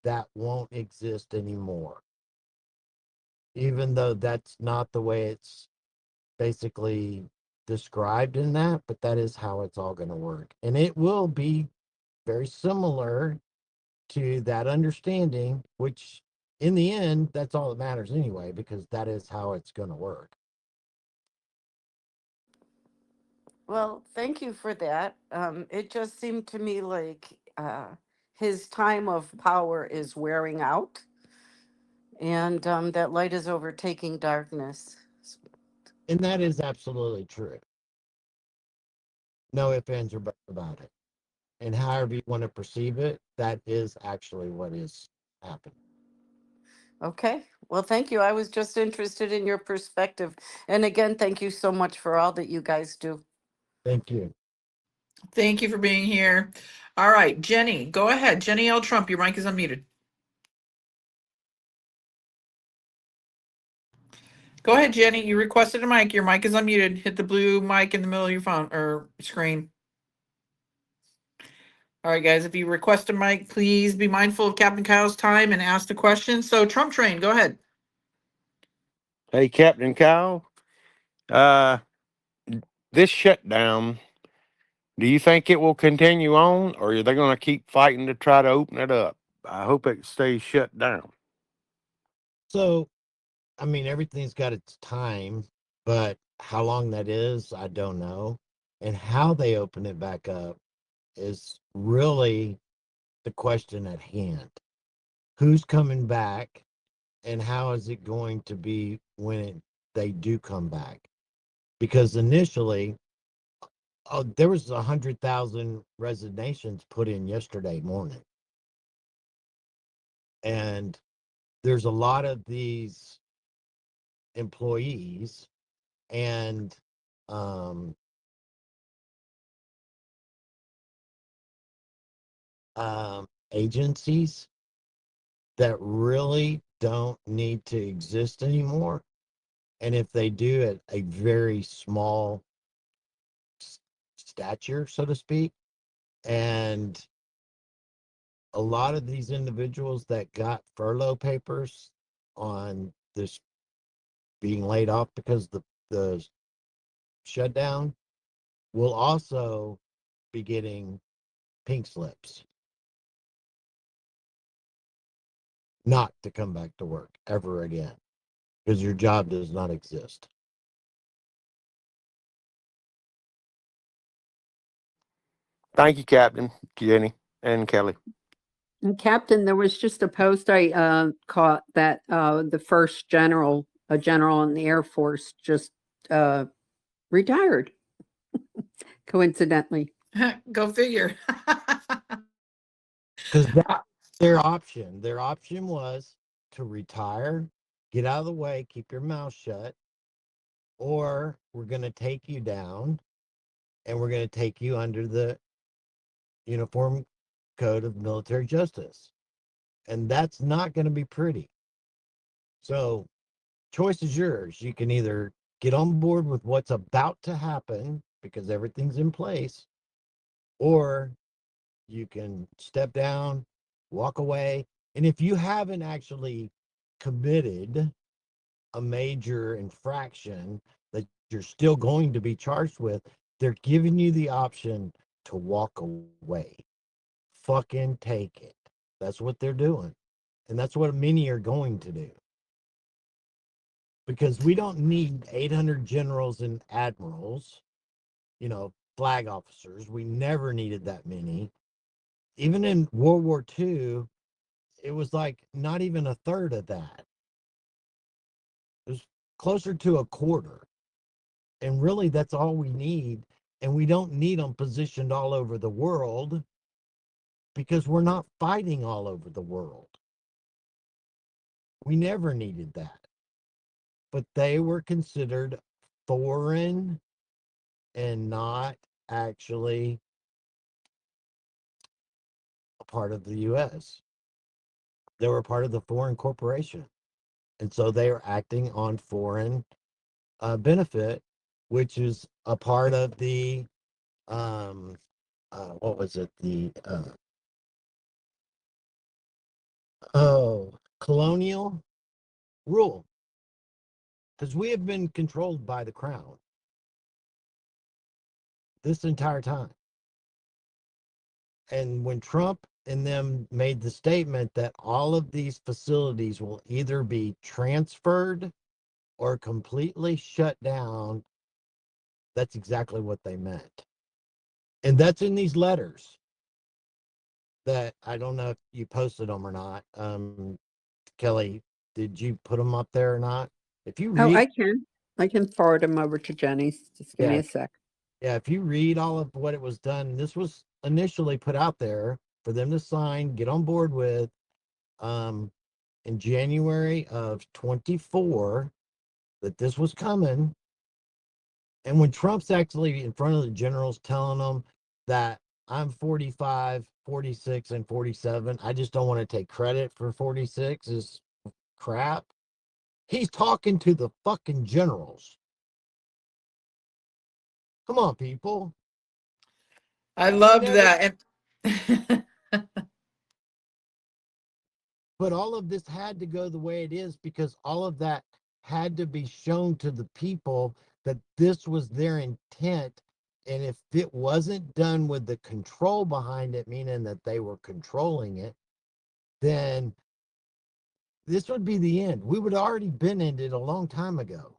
that won't exist anymore, even though that's not the way it's basically described in that, but that is how it's all going to work, and it will be very similar to that understanding, which in the end, that's all that matters anyway, because that is how it's going to work. Well, thank you for that. It just seemed to me like his time of power is wearing out, and that light is overtaking darkness. And that is absolutely true. No ifs, ands, or buts about it. And however you want to perceive it, that is actually what is happening. Okay. Well, thank you. I was just interested in your perspective. And again, thank you so much for all that you guys do. Thank you. Thank you for being here. All right, Jenny, go ahead. Jenny L. Trump, your mic is unmuted. Go ahead, Jenny. You requested a mic. Your mic is unmuted. Hit the blue mic in the middle of your phone or screen. All right, guys, if you request a mic, please be mindful of Captain Kyle's time and ask the question. So, Trump Train, go ahead. Hey, Captain Kyle, uh, this shutdown, do you think it will continue on, or are they going to keep fighting to try to open it up? I hope it stays shut down. So, I mean, everything's got its time, but how long that is, I don't know. And how they open it back up is really the question at hand. Who's coming back, and how is it going to be when they do come back? Because initially, there was 100,000 resignations put in yesterday morning, and there's a lot of these employees and um, agencies that really don't need to exist anymore. And if they do at a very small stature, so to speak, and a lot of these individuals that got furlough papers on this being laid off because the shutdown will also be getting pink slips not to come back to work ever again because your job does not exist. Thank you, Captain, Jenny, and Kelly. And Captain, there was just a post I caught that the first general, a general in the Air Force, just retired, coincidentally. Go figure. Because that's their option. Their option was to retire, get out of the way, keep your mouth shut, or we're going to take you down and we're going to take you under the Uniform Code of Military Justice. And that's not going to be pretty. So, choice is yours. You can either get on board with what's about to happen because everything's in place, or you can step down, walk away. And if you haven't actually committed a major infraction that you're still going to be charged with, they're giving you the option to walk away. Fucking take it. That's what they're doing. And that's what many are going to do. Because we don't need 800 generals and admirals, flag officers. We never needed that many. Even in World War II, it was like not even a third of that. It was closer to a quarter. And really, that's all we need. And we don't need them positioned all over the world because we're not fighting all over the world. We never needed that. But they were considered foreign and not actually a part of the U.S. They were part of the foreign corporation. And so they are acting on foreign benefit, which is a part of the, what was it? Colonial rule. Because we have been controlled by the crown this entire time. And when Trump and them made the statement that all of these facilities will either be transferred or completely shut down, that's exactly what they meant. And that's in these letters that I don't know if you posted them or not. Kelly, did you put them up there or not? If you Oh, read, I can forward them over to Jenny. Just give me yeah, a sec. yeah, if you read all of what it was done, this was initially put out there for them to sign, get on board with, um, in January of 24, that this was coming. And when Trump's actually in front of the generals telling them that I'm 45, 46, and 47, I just don't want to take credit for 46 is crap. He's talking to the fucking generals. Come on, people. I He loved never, that. And but all of this had to go the way it is because all of that had to be shown to the people that this was their intent. And if it wasn't done with the control behind it, meaning that they were controlling it, then this would be the end. We would have already been ended a long time ago.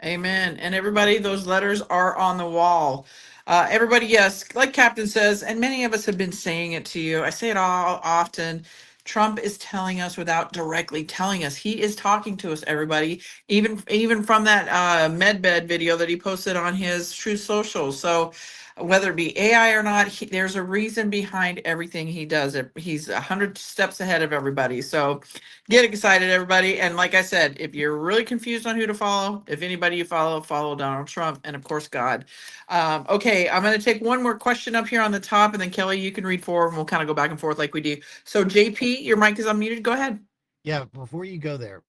Amen. And everybody, those letters are on the wall. Everybody, yes, like Captain says, and many of us have been saying it to you. I say it all often. Trump is telling us without directly telling us. He is talking to us, everybody, even from that Medbed video that he posted on his True Social. So whether it be AI or not, there's a reason behind everything he does. He's 100 steps ahead of everybody. So get excited, everybody. And like I said, if you're really confused on who to follow, if anybody you follow, follow Donald Trump and of course God. Okay, I'm going to take one more question up here on the top, and then Kelly, you can read forward, and we'll kind of go back and forth like we do. So JP, your mic is unmuted. Go ahead. Yeah, before you go there,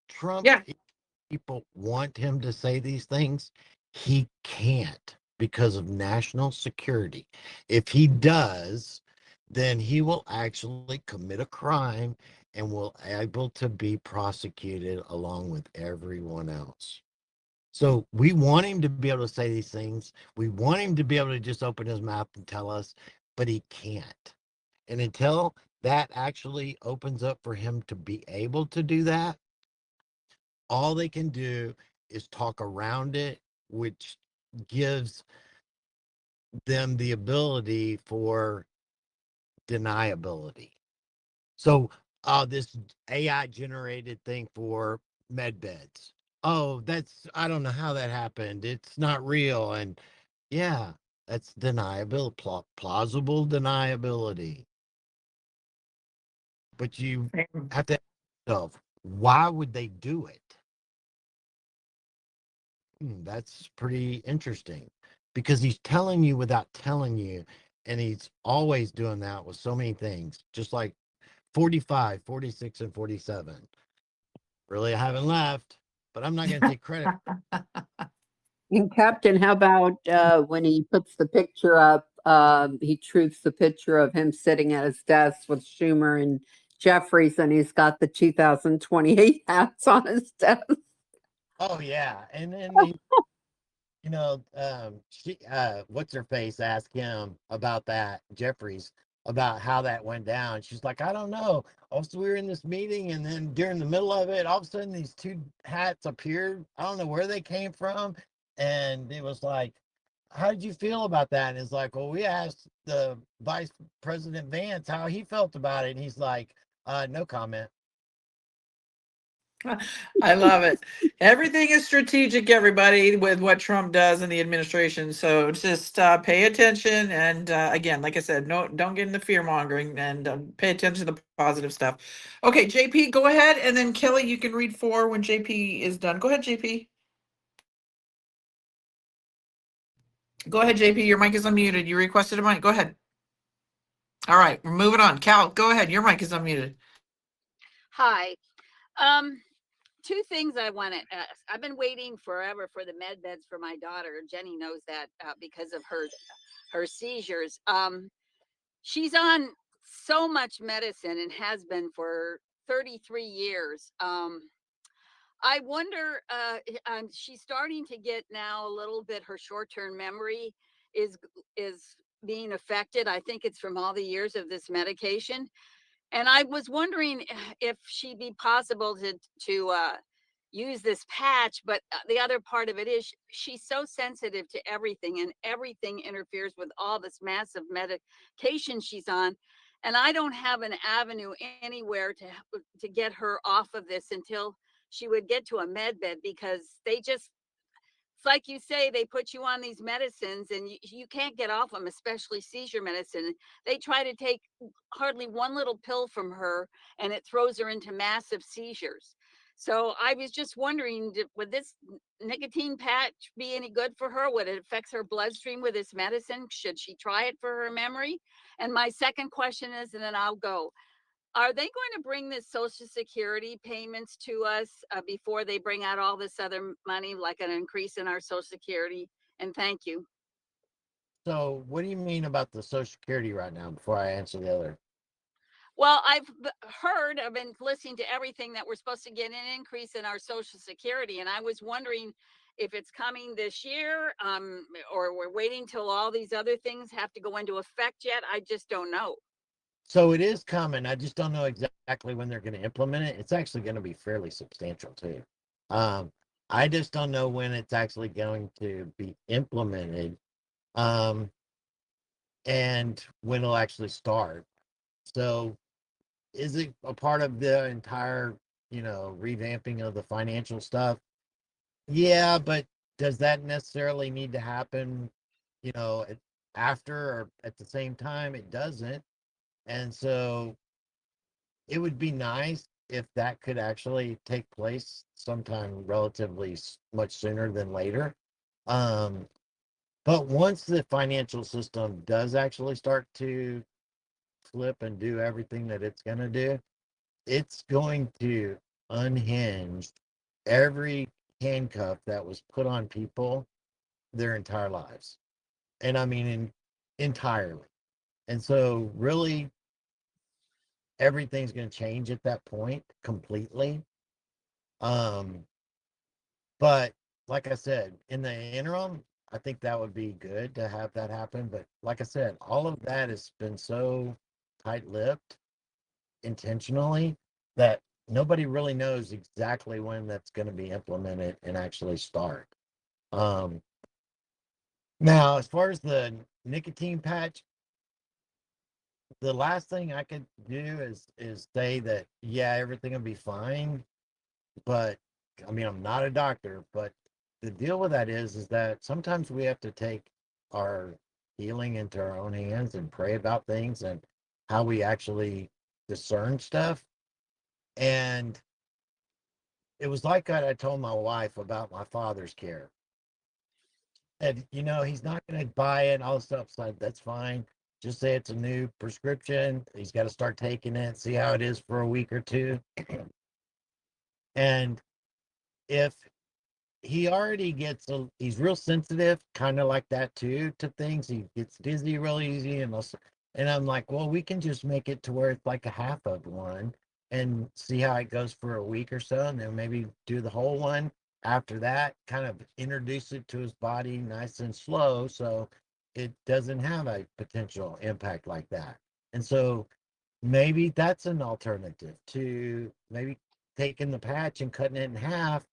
Trump, Yeah. if people want him to say these things, he can't because of national security. If he does, then he will actually commit a crime and will able to be prosecuted along with everyone else. So we want him to be able to say these things. We want him to be able to just open his mouth and tell us, but he can't. And until that actually opens up for him to be able to do that, all they can do is talk around it, which gives them the ability for deniability. So, this AI generated thing for med beds. Oh, I don't know how that happened. It's not real. And yeah, that's plausible deniability. But you have to ask yourself, why would they do it? That's pretty interesting because he's telling you without telling you. And he's always doing that with so many things, just like 45, 46, and 47. Really, I haven't left, but I'm not going to take credit. And Captain, how about when he puts the picture up, he truths the picture of him sitting at his desk with Schumer and Jeffries, and he's got the 2028 hats on his desk. Oh, yeah. And then what's her face asked him about that, Jeffries, about how that went down. She's like, I don't know. Also, we were in this meeting, and then during the middle of it, all of a sudden these two hats appeared. I don't know where they came from. And it was like, how did you feel about that? And it's like, well, we asked the Vice President Vance how he felt about it. And he's like, no comment. I love it. Everything is strategic, everybody, with what Trump does in the administration. So just pay attention. And again, like I said, no, don't get into fear mongering and pay attention to the positive stuff. Okay, JP, go ahead. And then Kelly, you can read 4 when JP is done. Go ahead, JP. Go ahead, JP. Your mic is unmuted. You requested a mic. Go ahead. All right, we're moving on. Cal, go ahead. Your mic is unmuted. Hi. Two things I want to ask. I've been waiting forever for the med beds for my daughter. Jenny knows that because of her seizures. She's on so much medicine and has been for 33 years. I wonder, she's starting to get now a little bit her short-term memory is being affected. I think it's from all the years of this medication. And I was wondering if she'd be possible to use this patch, but the other part of it is she's so sensitive to everything, and everything interferes with all this massive medication she's on. And I don't have an avenue anywhere to get her off of this until she would get to a med bed, because they just, it's like you say, they put you on these medicines and you can't get off them, especially seizure medicine. They try to take hardly one little pill from her and it throws her into massive seizures. So I was just wondering, would this nicotine patch be any good for her? Would it affect her bloodstream with this medicine? Should she try it for her memory? And my second question is, and then I'll go, are they going to bring this Social Security payments to us before they bring out all this other money, like an increase in our Social Security? And thank you. So what do you mean about the Social Security right now before I answer the other? Well, I've been listening to everything that we're supposed to get an increase in our Social Security. And I was wondering if it's coming this year, or we're waiting till all these other things have to go into effect yet. I just don't know. So it is coming. I just don't know exactly when they're going to implement it. It's actually going to be fairly substantial too. I just don't know when it's actually going to be implemented, and when it'll actually start. So is it a part of the entire, revamping of the financial stuff? Yeah, but does that necessarily need to happen, after or at the same time? It doesn't. And so it would be nice if that could actually take place sometime relatively much sooner than later. Um, but once the financial system does actually start to flip and do everything that it's going to do, it's going to unhinge every handcuff that was put on people their entire lives. And I mean, entirely. And so, really, everything's going to change at that point completely. Um, but like I said, in the interim, I think that would be good to have that happen. But like I said, all of that has been so tight-lipped intentionally that nobody really knows exactly when that's going to be implemented and actually start. Um, Now, as far as the nicotine patch, the last thing I could do is say that yeah, everything will be fine. But I mean, I'm not a doctor, but the deal with that is that sometimes we have to take our healing into our own hands and pray about things and how we actually discern stuff. And it was like I told my wife about my father's care. And he's not going to buy it and all this stuff. So that's fine. Just say it's a new prescription. He's got to start taking it, see how it is for a week or two. And if he already he's real sensitive, kind of like that too, to things. He gets dizzy real easy, and I'm like, well, we can just make it to where it's like a half of one and see how it goes for a week or so, and then maybe do the whole one after that. Kind of introduce it to his body nice and slow, so it doesn't have a potential impact like that. And so maybe that's an alternative to maybe taking the patch and cutting it in half,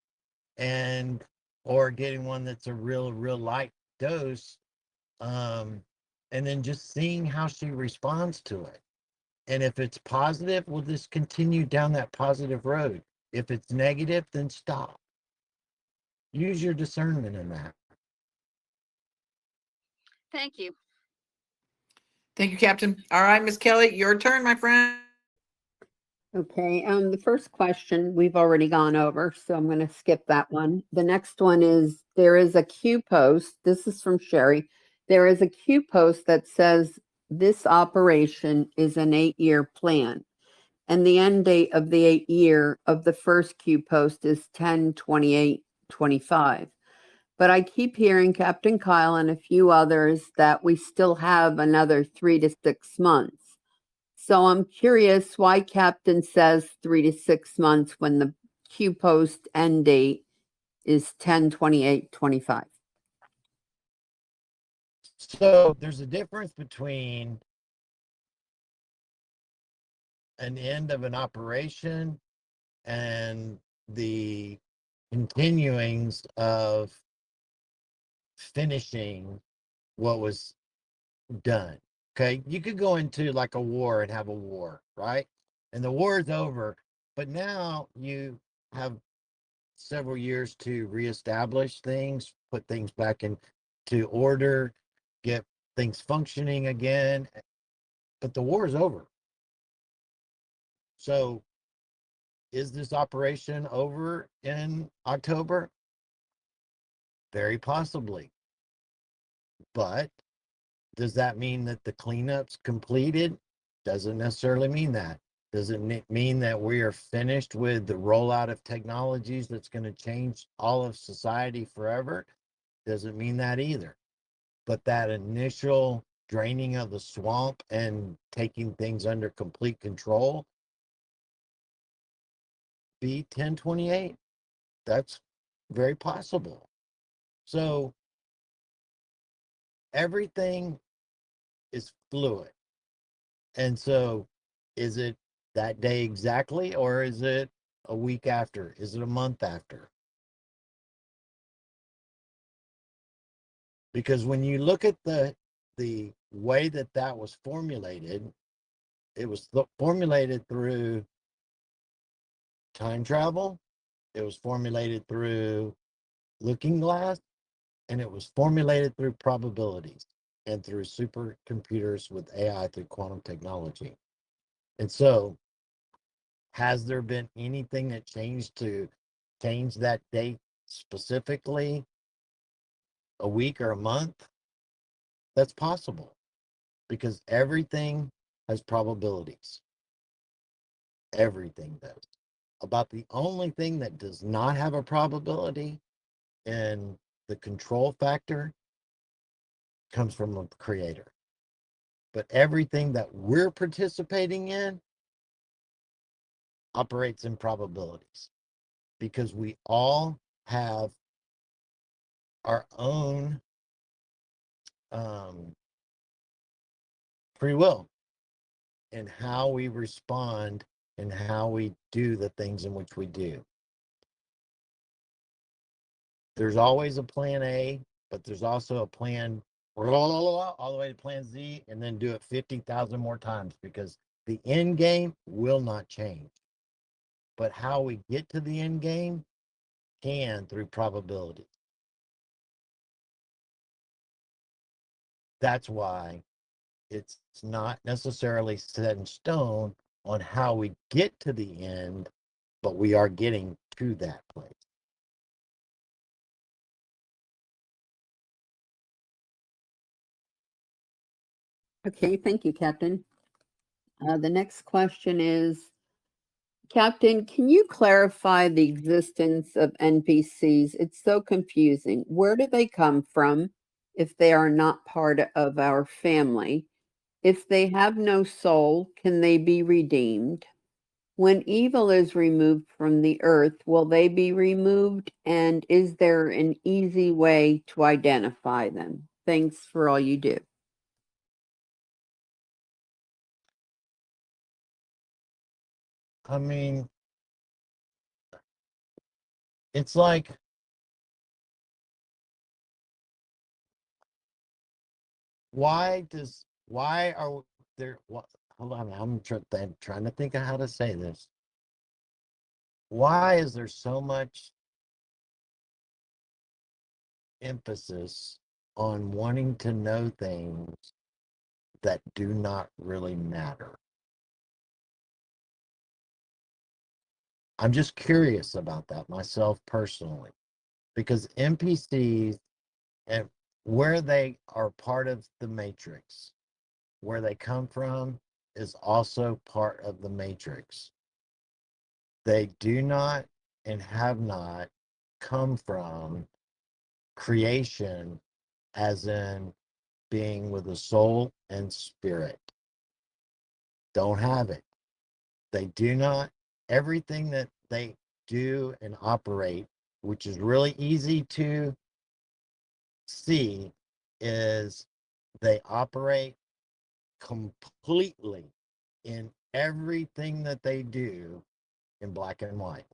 and or getting one that's a real light dose, um and then just seeing how she responds to it. And if it's positive, we'll just continue down that positive road. If it's negative, then stop. Use your discernment in that. Thank you. Thank you, Captain. All right, Miss Kelly, your turn, my friend. Okay, the first question we've already gone over, so I'm going to skip that one. The next one is, there is a Q post. This is from Sherry. There is a Q post that says this operation is an 8-year plan, and the end date of the 8-year of the first Q post is 10/28/25. But I keep hearing Captain Kyle and a few others that we still have another 3 to 6 months. So I'm curious why Captain says 3 to 6 months when the Q post end date is 10/28/25. So there's a difference between an end of an operation and the continuings of finishing what was done. Okay, you could go into like a war and have a war, right? And the war is over, but now you have several years to reestablish things, put things back into order, get things functioning again. But the war is over. So is this operation over in October? Very possibly. But does that mean that the cleanup's completed? Doesn't necessarily mean that. Does it mean that we are finished with the rollout of technologies that's going to change all of society forever? Doesn't mean that either. But that initial draining of the swamp and taking things under complete control, be 1028, that's very possible. So everything is fluid. And so is it that day exactly, or is it a week after? Is it a month after? Because when you look at the way that that was formulated, it was formulated through time travel. It was formulated through looking glass, and it was formulated through probabilities and through supercomputers with AI through quantum technology. And so, has there been anything that changed to change that date specifically a week or a month? That's possible because everything has probabilities. Everything does. About the only thing that does not have a probability and the control factor comes from the creator. But everything that we're participating in operates in probabilities because we all have our own free will in how we respond and how we do the things in which we do. There's always a plan A, but there's also a plan all the way to plan Z, and then do it 50,000 more times because the end game will not change. But how we get to the end game can through probability. That's why it's not necessarily set in stone on how we get to the end, but we are getting to that place. Okay, thank you, Captain. The next question is, Captain, can you clarify the existence of NPCs? It's so confusing. Where do they come from if they are not part of our family? If they have no soul, can they be redeemed? When evil is removed from the earth, will they be removed? And is there an easy way to identify them? Thanks for all you do. I mean, it's like why are there what hold on, I'm trying to think of how to say this. Why is there so much emphasis on wanting to know things that do not really matter? I'm just curious about that myself personally, because NPCs and where they are part of the matrix, where they come from is also part of the matrix. They do not and have not come from creation, as in being with a soul and spirit. Don't have it. They do not. Everything that they do and operate, which is really easy to see, is They operate completely in everything that they do in black and white.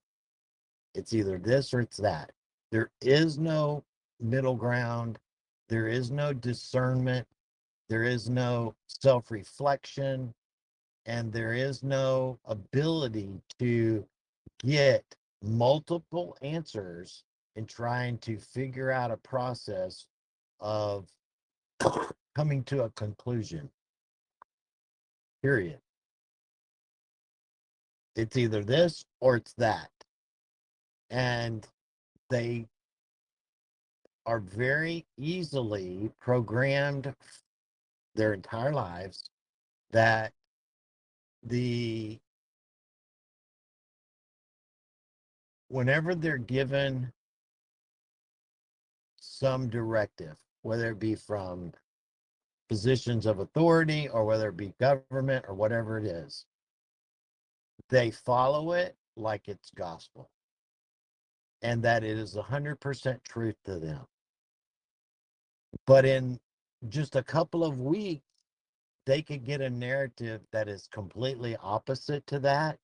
It's either this or it's that. There is no middle ground. There is no discernment. There is no self reflection. And there is no ability to get multiple answers in trying to figure out a process of coming to a conclusion. Period. It's either this or it's that. And they are very easily programmed their entire lives that the whenever they're given some directive, whether it be from positions of authority or whether it be government or whatever it is, they follow it like it's gospel and that it is 100% truth to them. But in just a couple of weeks, they could get a narrative that is completely opposite to that,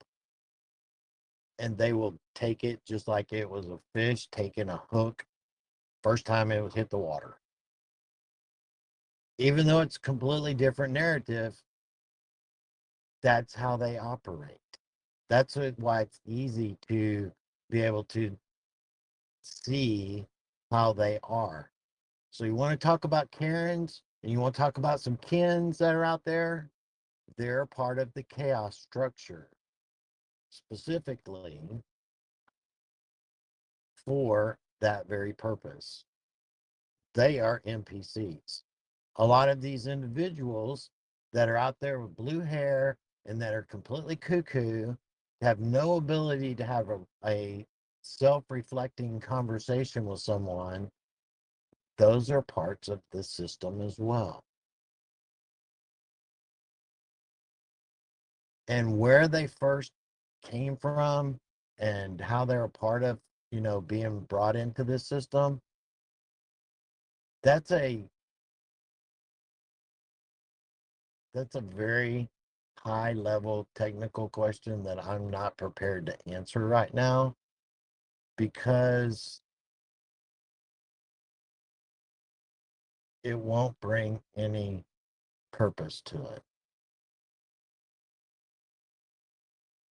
and they will take it just like it was a fish taking a hook first time it was hit the water. Even though it's a completely different narrative, that's how they operate. That's why it's easy to be able to see how they are. So you want to talk about Karens and you want to talk about some Kens that are out there, they're part of the chaos structure, specifically for that very purpose. They are NPCs. A lot of these individuals that are out there with blue hair and that are completely cuckoo have no ability to have a self-reflecting conversation with someone. Those are parts of the system as well. And where they first came from and how they're a part of, being brought into this system, that's a very high level technical question that I'm not prepared to answer right now because it won't bring any purpose to it.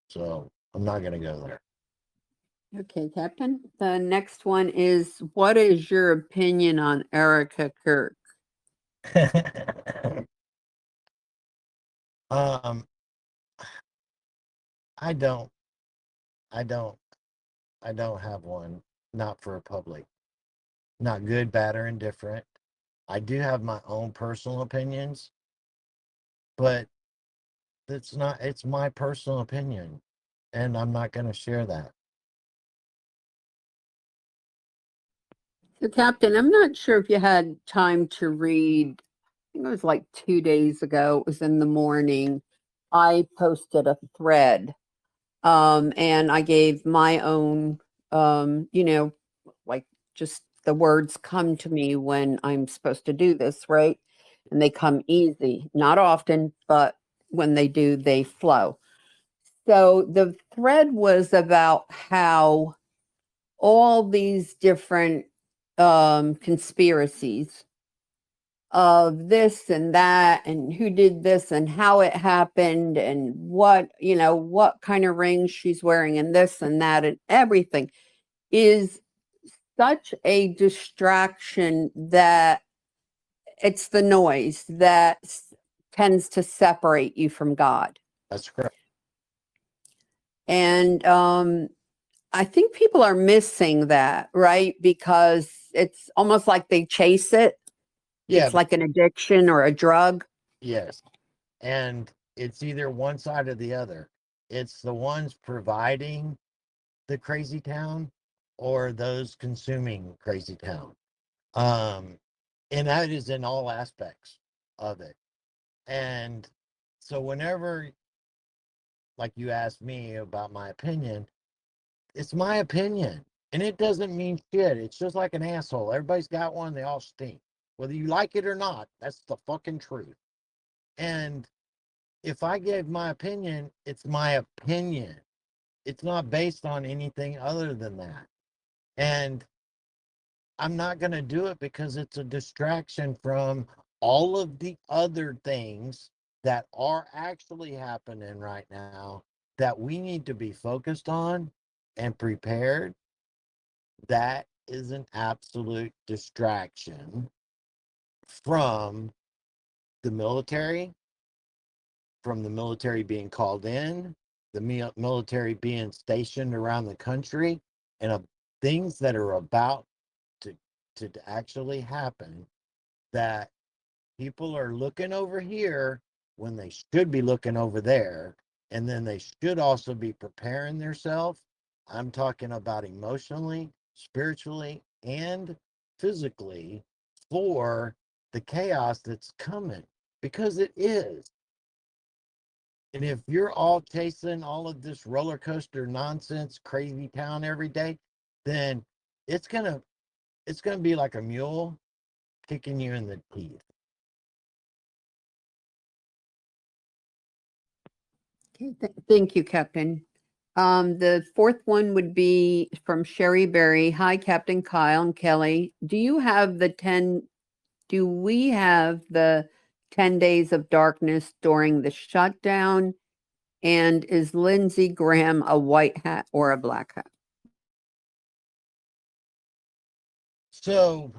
So I'm not going to go there. Okay, Captain. The next one is, what is your opinion on Erica Kirk? um, I don't have one, not for a public, not good, bad, or indifferent. I do have my own personal opinions, but it's my personal opinion, and I'm not going to share that. So, Captain, I'm not sure if you had time to read, I think it was like 2 days ago, it was in the morning. I posted a thread, and I gave my own, like just the words come to me when I'm supposed to do this, right? And they come easy, not often, but when they do, they flow. So the thread was about how all these different conspiracies of this and that and who did this and how it happened and what kind of ring she's wearing and this and that and everything is such a distraction that it's the noise that tends to separate you from God. That's correct. And I think people are missing that, right? Because it's almost like they chase it. Yeah. It's like an addiction or a drug. Yes. And it's either one side or the other. It's the ones providing the crazy town or those consuming crazy town. And that is in all aspects of it. And so whenever, like you asked me about my opinion, it's my opinion. And it doesn't mean shit. It's just like an asshole. Everybody's got one. They all stink. whether you like it or not. That's the fucking truth. And if I give my opinion, it's my opinion. It's not based on anything other than that. And I'm not going to do it because it's a distraction from all of the other things that are actually happening right now that we need to be focused on and prepared. That is an absolute distraction from the military, from the military being called in, the military being stationed around the country, and things that are about to, to actually happen, that people are looking over here when they should be looking over there. And then they should also be preparing themselves. I'm talking about emotionally, spiritually, and physically for the chaos that's coming, because it is. And if you're all chasing all of this roller coaster nonsense, crazy town every day, then it's gonna be like a mule kicking you in the teeth. Okay, thank you, Captain. The fourth one would be from Sherry Berry. Hi, Captain Kyle and Kelly. Do we have the 10 days of darkness during the shutdown? And is Lindsey Graham a white hat or a black hat? So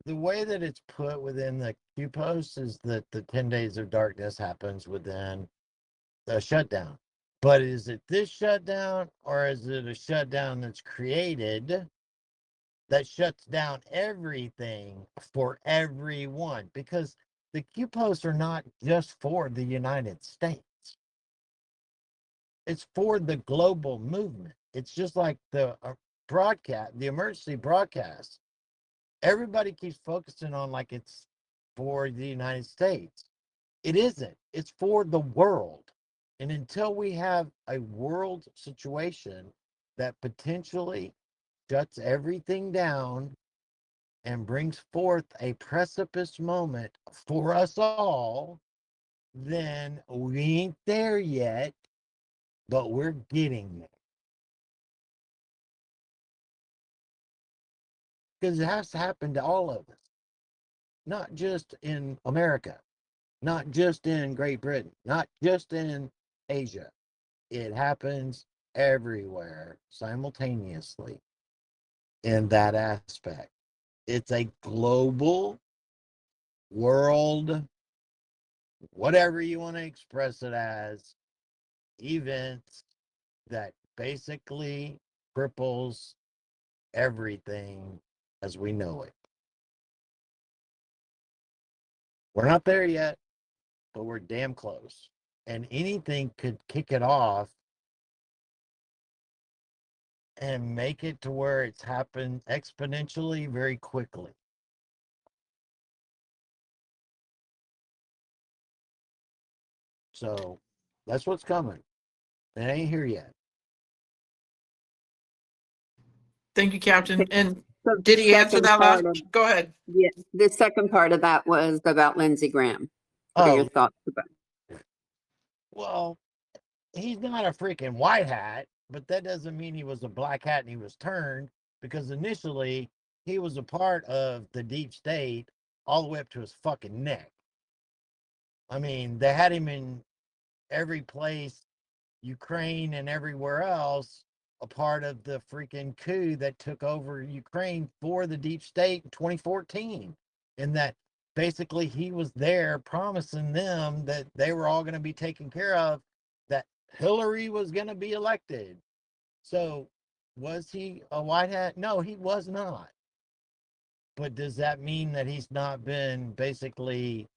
the way that it's put within the Q post is that the 10 days of darkness happens within the shutdown. But is it this shutdown, or is it a shutdown that's created that shuts down everything for everyone? Because the Q posts are not just for the United States. It's for the global movement. It's just like the broadcast, the emergency broadcast. Everybody keeps focusing on like it's for the United States. It isn't. It's for the world. And until we have a world situation that potentially shuts everything down and brings forth a precipice moment for us all, then we ain't there yet, but we're getting there. Because it has to happen to all of us, not just in America, not just in Great Britain, not just in Asia. It happens everywhere simultaneously in that aspect. It's a global world, whatever you want to express it as, events that basically cripples everything as we know it. We're not there yet, but we're damn close. And anything could kick it off and make it to where it's happened exponentially very quickly. So that's what's coming. It ain't here yet. Thank you, Captain. And So did he answer second that last? part of- Go ahead. Yeah, the second part of that was about Lindsey Graham. What are your Oh, thoughts about? well, he's not a freaking white hat, but that doesn't mean he was a black hat and he was turned, because initially he was a part of the deep state all the way up to his fucking neck. I mean, they had him in every place, Ukraine and everywhere else, a part of the freaking coup that took over Ukraine for the deep state in 2014. And that basically he was there promising them that they were all going to be taken care of, that Hillary was going to be elected. So was he a white hat? No, he was not. But does that mean that he's not been basically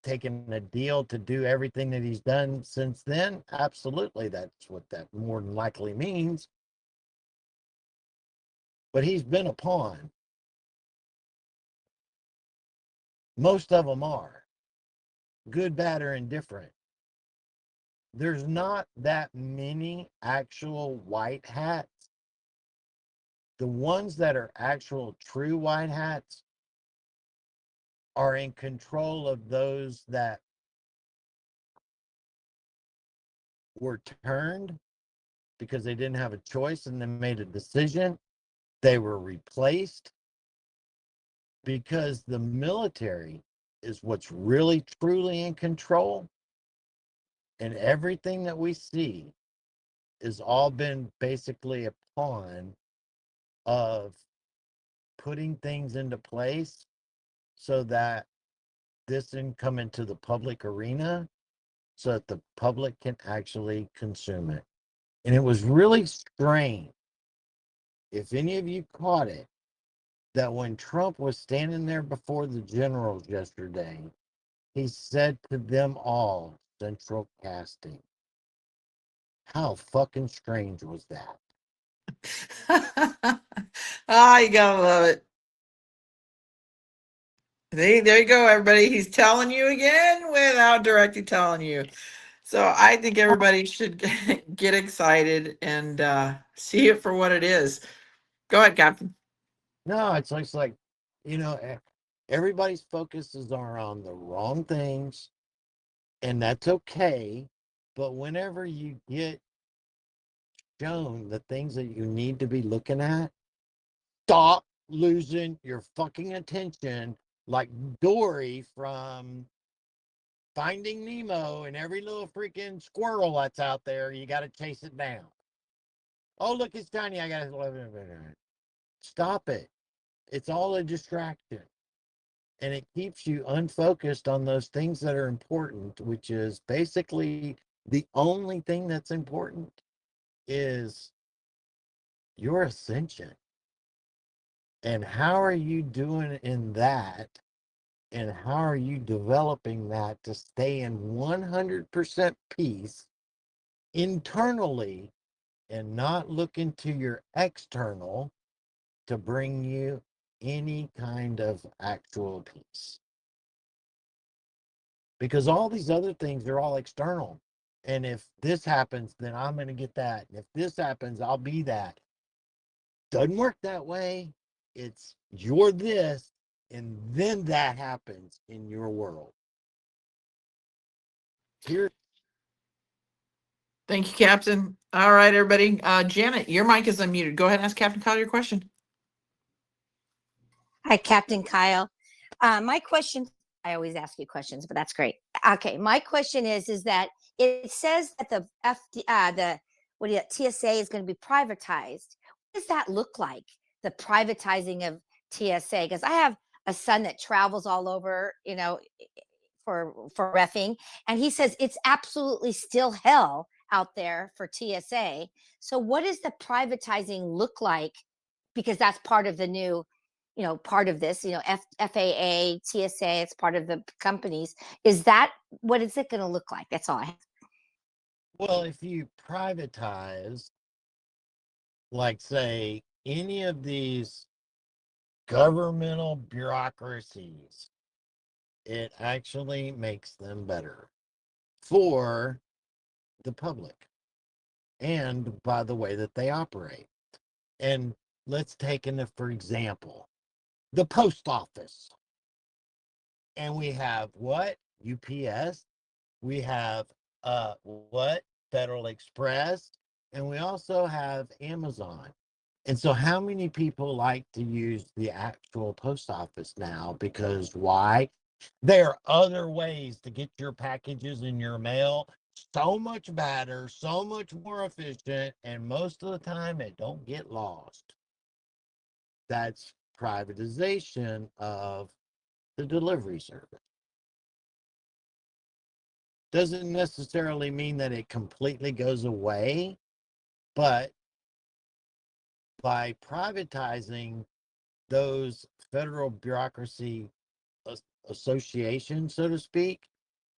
taking a deal to do everything that he's done since then? Absolutely. That's what that more than likely means. But he's been a pawn. Most of them are good, bad, or indifferent. There's not that many actual white hats the ones that are actual true white hats are in control of those that were turned because they didn't have a choice and then made a decision. They were replaced because the military is what's really truly in control. And everything that we see has all been basically a pawn of putting things into place so that this didn't come into the public arena so that the public can actually consume it. And it was really strange, if any of you caught it, that when Trump was standing there before the generals yesterday, he said to them all, central casting. How fucking strange was that? Ah, you gotta love it. See, there you go, everybody. He's telling you again without directly telling you. So I think everybody should get excited and see it for what it is. Go ahead, Captain. No, it's like, you know, everybody's focuses are on the wrong things, and that's okay. But whenever you get shown the things that you need to be looking at, stop losing your fucking attention like Dory from Finding Nemo, and every little freaking squirrel that's out there, you got to chase it down. Oh, look, it's tiny. I got to stop it. It's all a distraction. And it keeps you unfocused on those things that are important, which is basically the only thing that's important is your ascension. And how are you doing in that? And how are you developing that to stay in 100% peace internally and not look into your external to bring you any kind of actual peace? Because all these other things are all external. And if this happens, then I'm going to get that. And if this happens, I'll be that. Doesn't work that way. It's you're this, and then that happens in your world. Here. Thank you, Captain. All right, everybody. Janet, your mic is unmuted. Go ahead and ask Captain Kyle your question. Hi, Captain Kyle. My question, I always ask you questions, but that's great. Okay, my question is that it says that the TSA is going to be privatized. What does that look like, the privatizing of TSA? Because I have a son that travels all over, for reffing, and he says it's absolutely still hell out there for TSA. So what does the privatizing look like? Because that's part of the new, part of this, FAA, TSA, it's part of the companies. Is that, what is it going to look like? That's all I have. Well, if you privatize, like, say, any of these governmental bureaucracies, it actually makes them better for the public and by the way that they operate. And let's take for example, the post office. And we have what? UPS. We have what? Federal Express. And we also have Amazon. And so how many people like to use the actual post office now? Because why? There are other ways to get your packages in your mail so much better, so much more efficient, and most of the time it don't get lost. That's privatization of the delivery service. Doesn't necessarily mean that it completely goes away, but by privatizing those federal bureaucracy associations, so to speak,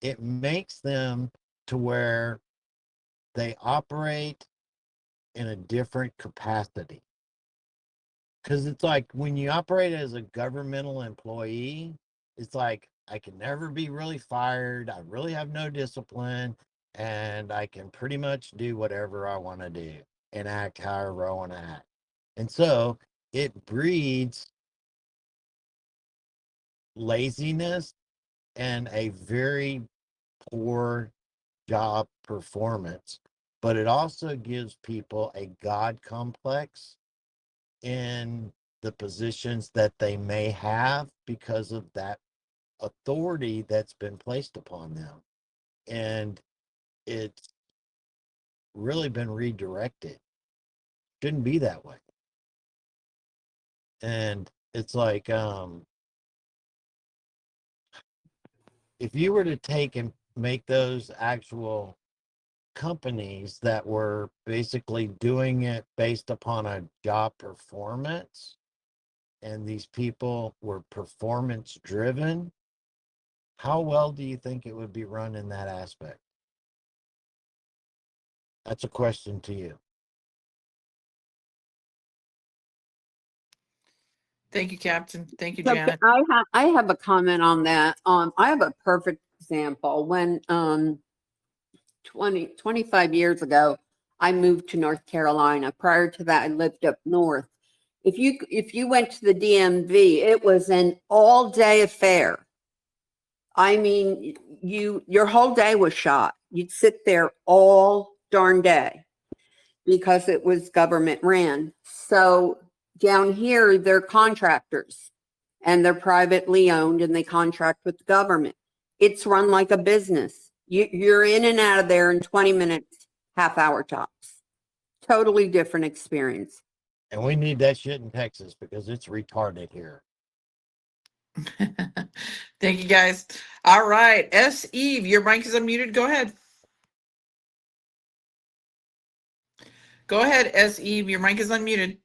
it makes them to where they operate in a different capacity. Because it's like when you operate as a governmental employee, it's like I can never be really fired. I really have no discipline, and I can pretty much do whatever I want to do and act however I want to act. And so it breeds laziness and a very poor job performance, but it also gives people a God complex in the positions that they may have because of that authority that's been placed upon them. And it's really been redirected. Shouldn't be that way. And it's like, if you were to take and make those actual companies that were basically doing it based upon a job performance, and these people were performance driven, how well do you think it would be run in that aspect? That's a question to you. Thank you, Captain. Thank you, So Janet. I have a comment on that. I have a perfect example. When 25 years ago, I moved to North Carolina. Prior to that, I lived up north. If you went to the DMV, it was an all-day affair. I mean, your whole day was shot. You'd sit there all darn day because it was government ran. So down here, they're contractors and they're privately owned and they contract with the government. It's run like a business. You're in and out of there in 20 minutes, half hour tops. Totally different experience. And we need that shit in Texas because it's retarded here. Thank you, guys. All right. S. Eve, your mic is unmuted. Go ahead. Go ahead, S. Eve. Your mic is unmuted.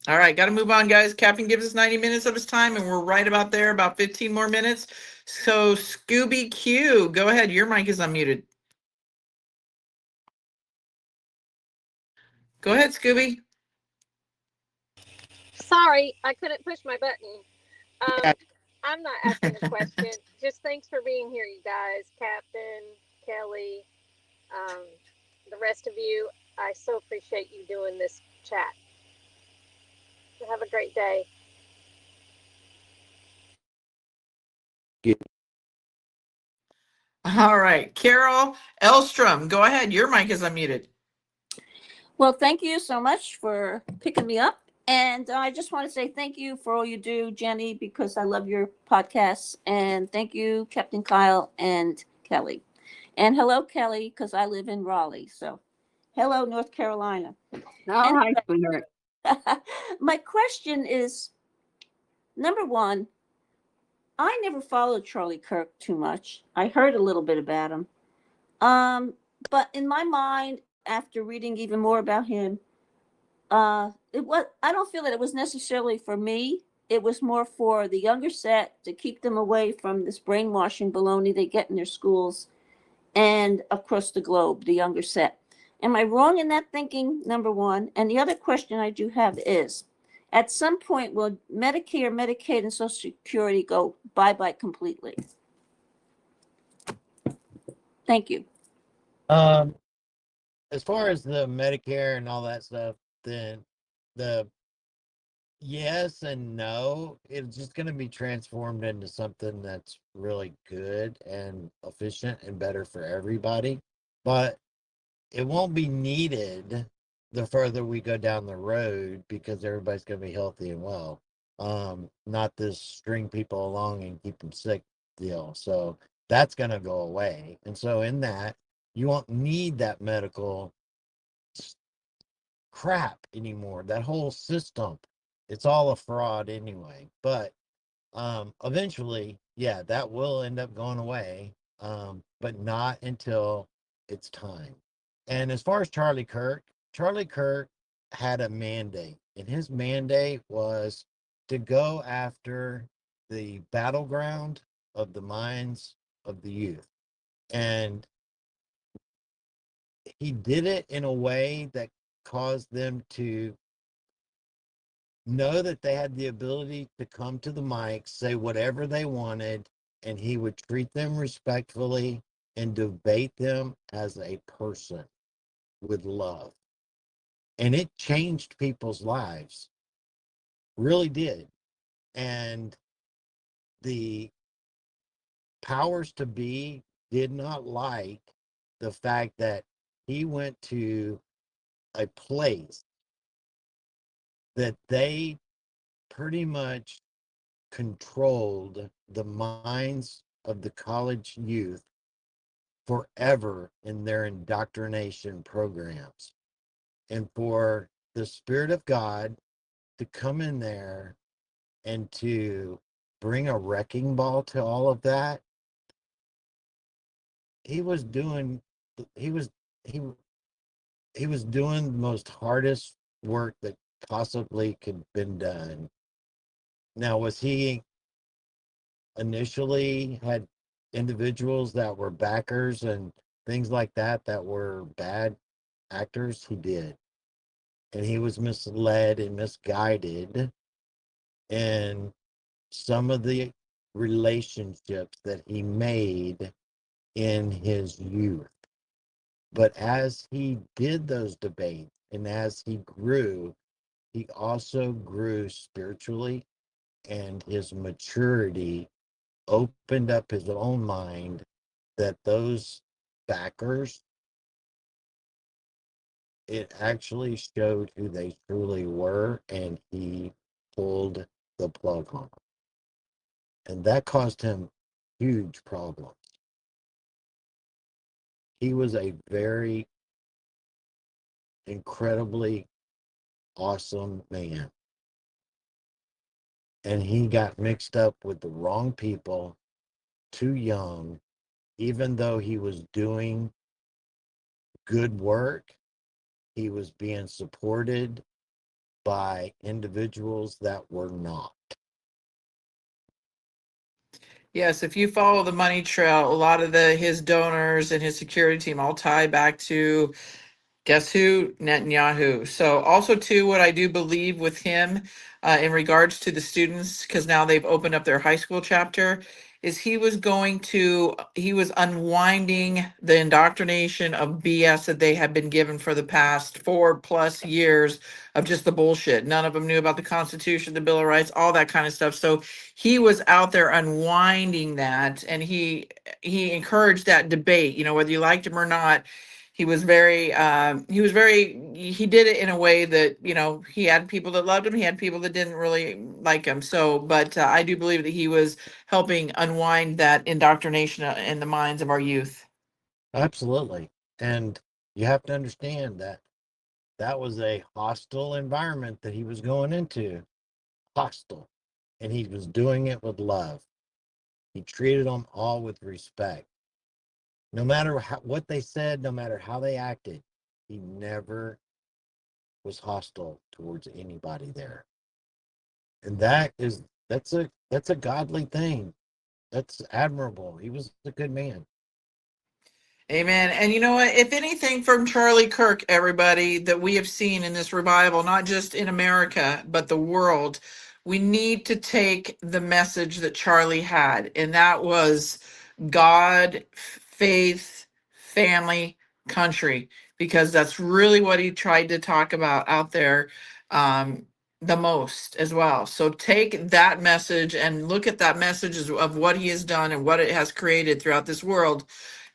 All right. Got to move on, guys. Captain gives us 90 minutes of his time, and we're right about there, about 15 more minutes. So, Scooby Q, go ahead. Your mic is unmuted. Go ahead, Scooby. Sorry, I couldn't push my button. I'm not asking a question. Just thanks for being here, you guys. Captain, Kelly, the rest of you. I so appreciate you doing this chat. Have a great day. All right. Carol Elstrom, go ahead. Your mic is unmuted. Well, thank you so much for picking me up. And I just want to say thank you for all you do, Jenny, because I love your podcasts. And thank you, Captain Kyle and Kelly. And hello, Kelly, because I live in Raleigh. So hello, North Carolina. Oh, hi, sweetheart. My question is, number one, I never followed Charlie Kirk too much. I heard a little bit about him. But in my mind, after reading even more about him, I don't feel that it was necessarily for me. It was more for the younger set to keep them away from this brainwashing baloney they get in their schools and across the globe, the younger set. Am I wrong in that thinking, number one? And the other question I do have is, at some point, will Medicare, Medicaid, and Social Security go bye-bye completely? Thank you. As far as the Medicare and all that stuff, then the yes and no, it's just going to be transformed into something that's really good and efficient and better for everybody. But it won't be needed the further we go down the road because everybody's going to be healthy and well. Not this string people along and keep them sick deal. So that's going to go away. And so in that, you won't need that medical crap anymore. That whole system, it's all a fraud anyway. But eventually, yeah, that will end up going away. But not until it's time. And as far as Charlie Kirk had a mandate, and his mandate was to go after the battleground of the minds of the youth. And he did it in a way that caused them to know that they had the ability to come to the mic, say whatever they wanted, and he would treat them respectfully and debate them as a person with love. and it changed people's lives, really did. And the powers to be did not like the fact that he went to a place that they pretty much controlled the minds of the college youth forever in their indoctrination programs. And for the Spirit of God to come in there and to bring a wrecking ball to all of that, he was doing he was he he was doing the most hardest work that possibly could have been done. Now, was he initially had individuals that were backers and things like that that were bad actors? He did. And he was misled and misguided in some of the relationships that he made in his youth. But as he did those debates and as he grew, he also grew spiritually, and his maturity opened up his own mind that those backers, it actually showed who they truly were, and he pulled the plug on them. And that caused him huge problems. He was a very incredibly awesome man. And he got mixed up with the wrong people too young, even though he was doing good work. He was being supported by individuals that were not. Yes, if you follow the money trail, a lot of his donors and his security team all tie back to, guess who? Netanyahu. So also too, what I do believe with him in regards to the students, because now they've opened up their high school chapter, is he was unwinding the indoctrination of BS that they had been given for the past 4+ years of just the bullshit. None of them knew about the Constitution, the Bill of Rights, all that kind of stuff. So he was out there unwinding that, and he encouraged that debate, whether you liked him or not. He did it in a way that, he had people that loved him. He had people that didn't really like him. So, but I do believe that he was helping unwind that indoctrination in the minds of our youth. Absolutely. And you have to understand that that was a hostile environment that he was going into. Hostile. And he was doing it with love. He treated them all with respect. No matter what they said, no matter how they acted, he never was hostile towards anybody there. And that's a godly thing. That's admirable. He was a good man. Amen. And you know what? If anything from Charlie Kirk, everybody, that we have seen in this revival, not just in America, but the world, we need to take the message that Charlie had, and that was God, faith, family, country, because that's really what he tried to talk about out there the most as well. So take that message and look at that message of what he has done and what it has created throughout this world.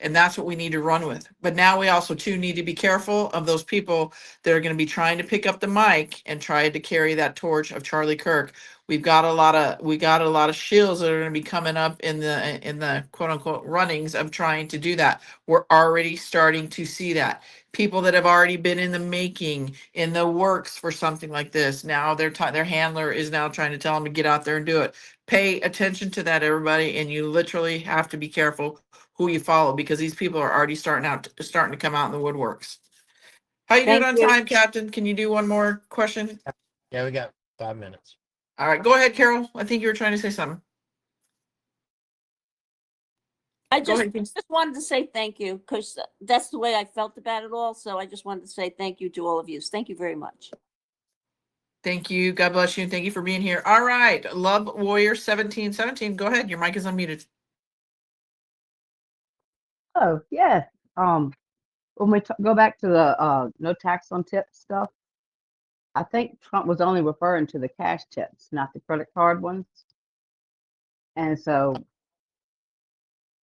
And that's what we need to run with. But now we also too need to be careful of those people that are going to be trying to pick up the mic and try to carry that torch of Charlie Kirk. We got a lot of shills that are going to be coming up in the quote unquote runnings of trying to do that. We're already starting to see that. People that have already been in the making, in the works for something like this. Now their handler is now trying to tell them to get out there and do it. Pay attention to that, everybody, and you literally have to be careful who you follow, because these people are already starting to come out in the woodworks. How you doing Thank on you. time, Captain? Can you do one more question? Yeah, we got 5 minutes. All right, go ahead, Carol. I think you were trying to say something. I Go just ahead. just wanted to say thank you because that's the way I felt about it all. So I just wanted to say thank you to all of you. Thank you very much. Thank you. God bless you. And thank you for being here. All right. Love Warrior 1717. Go ahead. Your mic is unmuted. Oh, yeah. When we go back to the no tax on tips stuff, I think Trump was only referring to the cash tips, not the credit card ones. And so,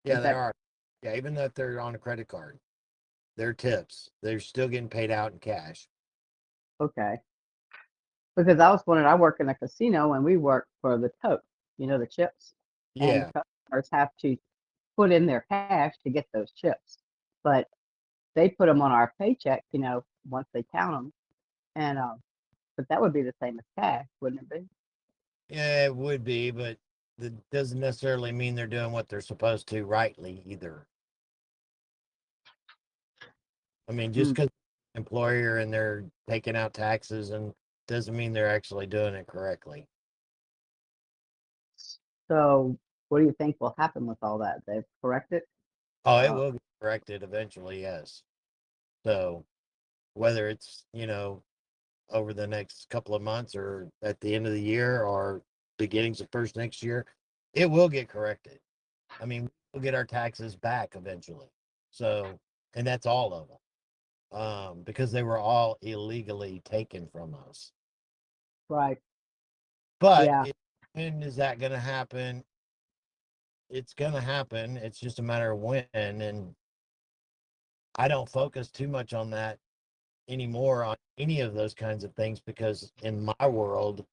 Yeah, is they that are. Yeah, even if they're on a credit card, they're tips. They're still getting paid out in cash. okay? Because I was wondering, I work in a casino and we work for the tote, the chips, and Yeah. customers have to put in their cash to get those chips, but they put them on our paycheck, once they count them, and but that would be the same as cash, wouldn't it be? Yeah, it would be, but that doesn't necessarily mean they're doing what they're supposed to rightly either. I mean, just Hmm. because employer and they're taking out taxes and doesn't mean they're actually doing it correctly. So, what do you think will happen with all that? They've corrected? Oh, it Uh, will get corrected eventually, yes. So whether it's, over the next couple of months or at the end of the year or beginnings of first next year, it will get corrected. I mean, we'll get our taxes back eventually. So, and that's all of them, because they were all illegally taken from us. right. But Yeah. when is that going to happen? It's going to happen. It's just a matter of when. And I don't focus too much on that anymore, on any of those kinds of things, because in my world,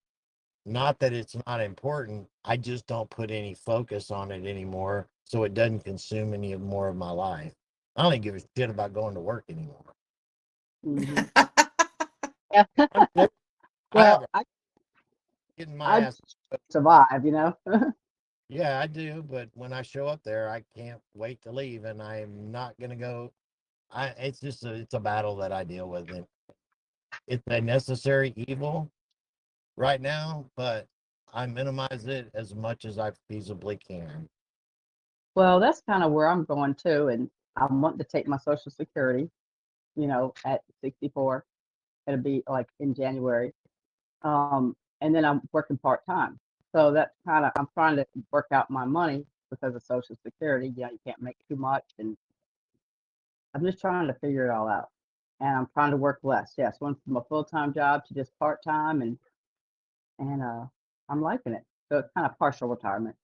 not that it's not important, I just don't put any focus on it anymore, so it doesn't consume any more of my life. I don't even give a shit about going to work anymore. Hmm. Yeah. I'm there. I have Well, a getting my I ass. survive. Yeah, I do, but when I show up there, I can't wait to leave, and I'm not gonna go. It's just it's a battle that I deal with, and it's a necessary evil right now, but I minimize it as much as I feasibly can. Well, that's kind of where I'm going to, and I'm wanting to take my Social Security, at 64. It'll be like in January. And then I'm working part-time. So that's kind of, I'm trying to work out my money because of Social Security. You can't make too much, and I'm just trying to figure it all out. And I'm trying to work less. Yes, went from a full-time job to just part-time, and I'm liking it. So it's kind of partial retirement.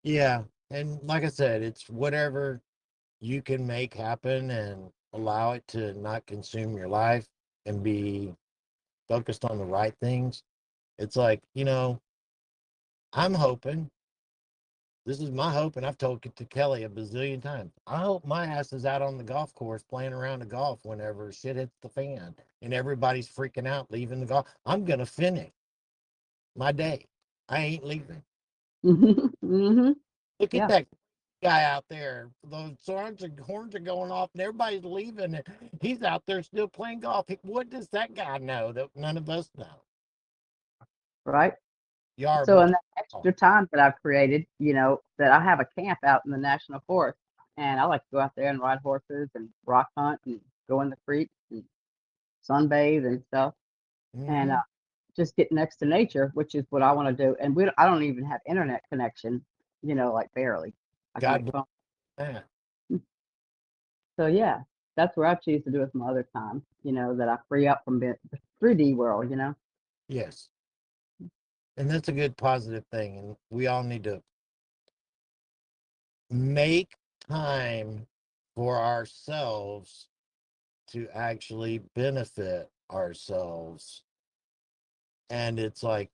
Yeah, and like I said, it's whatever you can make happen and allow it to not consume your life and be focused on the right things. It's like, I'm hoping, this is my hope, and I've told it to Kelly a bazillion times. I hope my ass is out on the golf course playing around the golf whenever shit hits the fan and everybody's freaking out leaving the golf. I'm going to finish my day. I ain't leaving. Mm-hmm. Look at Yeah, that guy out there. Those horns are going off and everybody's leaving. And he's out there still playing golf. What does that guy know that none of us know? right. Y'all are So in missing that out. extra time that I've created, that I have a camp out in the national forest, and I like to go out there and ride horses and rock hunt and go in the creeks and sunbathe and stuff, and Mm-hmm. just get next to nature, which is what I want to do. And I don't even have internet connection, like barely. I can God make bless phone. that. So yeah, that's where I choose to do with my other time, that I free up from the 3D world. Yes. And that's a good positive thing. And we all need to make time for ourselves to actually benefit ourselves. And it's like,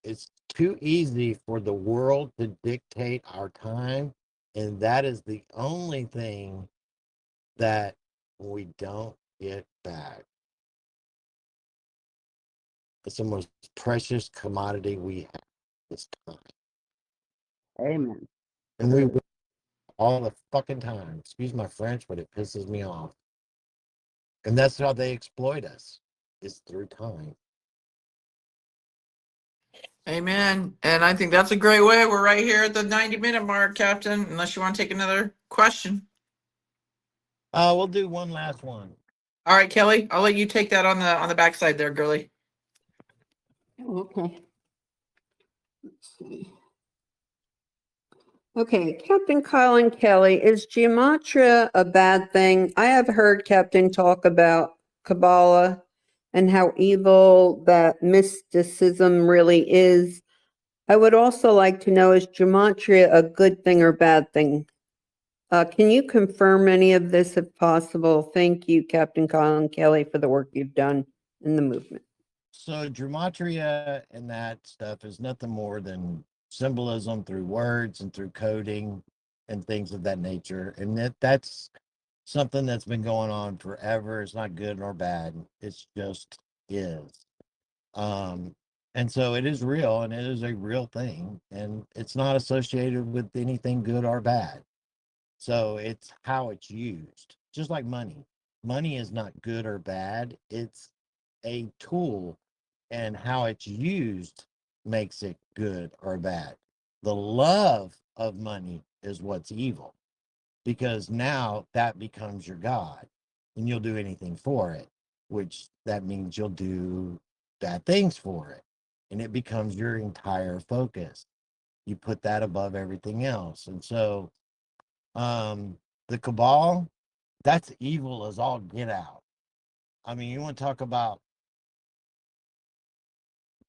it's too easy for the world to dictate our time. And that is the only thing that we don't get back. It's the most precious commodity we have this time. Amen. And we will all the fucking time. Excuse my French, but it pisses me off. And that's how they exploit us, is through time. Amen. And I think that's a great way. We're right here at the 90-minute mark, Captain, unless you want to take another question. We'll do one last one. All right, Kelly, I'll let you take that on the backside there, girly. Okay. Let's see. Okay, Captain Kyle and Kelly, is gematria a bad thing? I have heard Captain talk about Kabbalah and how evil that mysticism really is. I would also like to know, is gematria a good thing or bad thing? Can you confirm any of this if possible? Thank you, Captain Kyle and Kelly, for the work you've done in the movement. So gematria and that stuff is nothing more than symbolism through words and through coding and things of that nature. And that's something that's been going on forever. It's not good nor bad. It's just is. And so it is real, and it is a real thing, and it's not associated with anything good or bad. So it's how it's used, just like money. Money is not good or bad. It's a tool, and how it's used makes it good or bad. The love of money is what's evil, because now that becomes your God, and you'll do anything for it, which that means you'll do bad things for it, and it becomes your entire focus. You put that above everything else. And so the cabal, that's evil as all get out. I mean, you want to talk about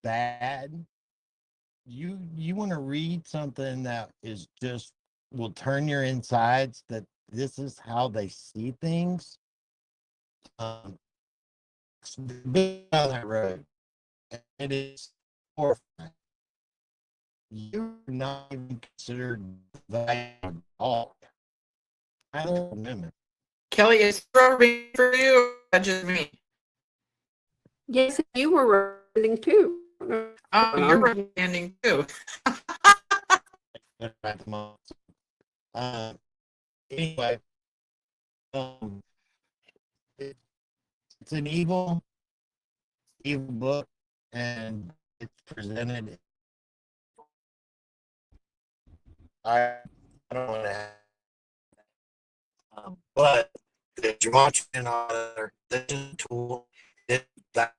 bad, you want to read something that is just will turn your insides, that this is how they see things. Been on that road, and it is horrifying. You're not even considered value at all. I don't remember. Kelly, is it for you or just me? Yes, you were running too. You're recommending too. Anyway, it's an evil book, and it's presented. I don't want to have, but the gematria and other tool, that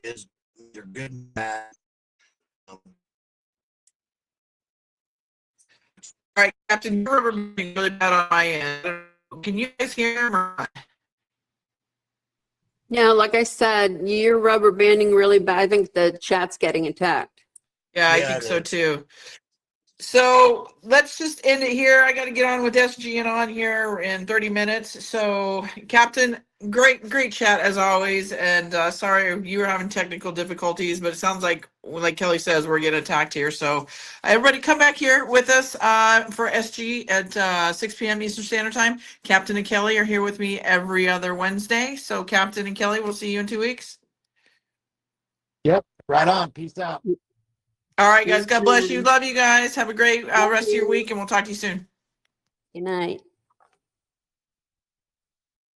is, you're good and bad. All right, Captain, you're remembering really bad on my end. Can you guys hear him or not? Yeah, like I said, you're rubber banding really bad. I think the chat's getting attacked. Yeah, I think so too. So let's just end it here. I got to get on with SGN on here in 30 minutes. So, Captain, great chat as always. And sorry you were having technical difficulties, but it sounds like Kelly says, we're getting attacked here. So, everybody come back here with us for SG at 6 p.m. Eastern Standard Time. Captain and Kelly are here with me every other Wednesday. So, Captain and Kelly, we'll see you in 2 weeks. Yep, right on. Peace out. All right, guys. God bless you. Love you guys. Have a great rest of your week, and we'll talk to you soon. Good night.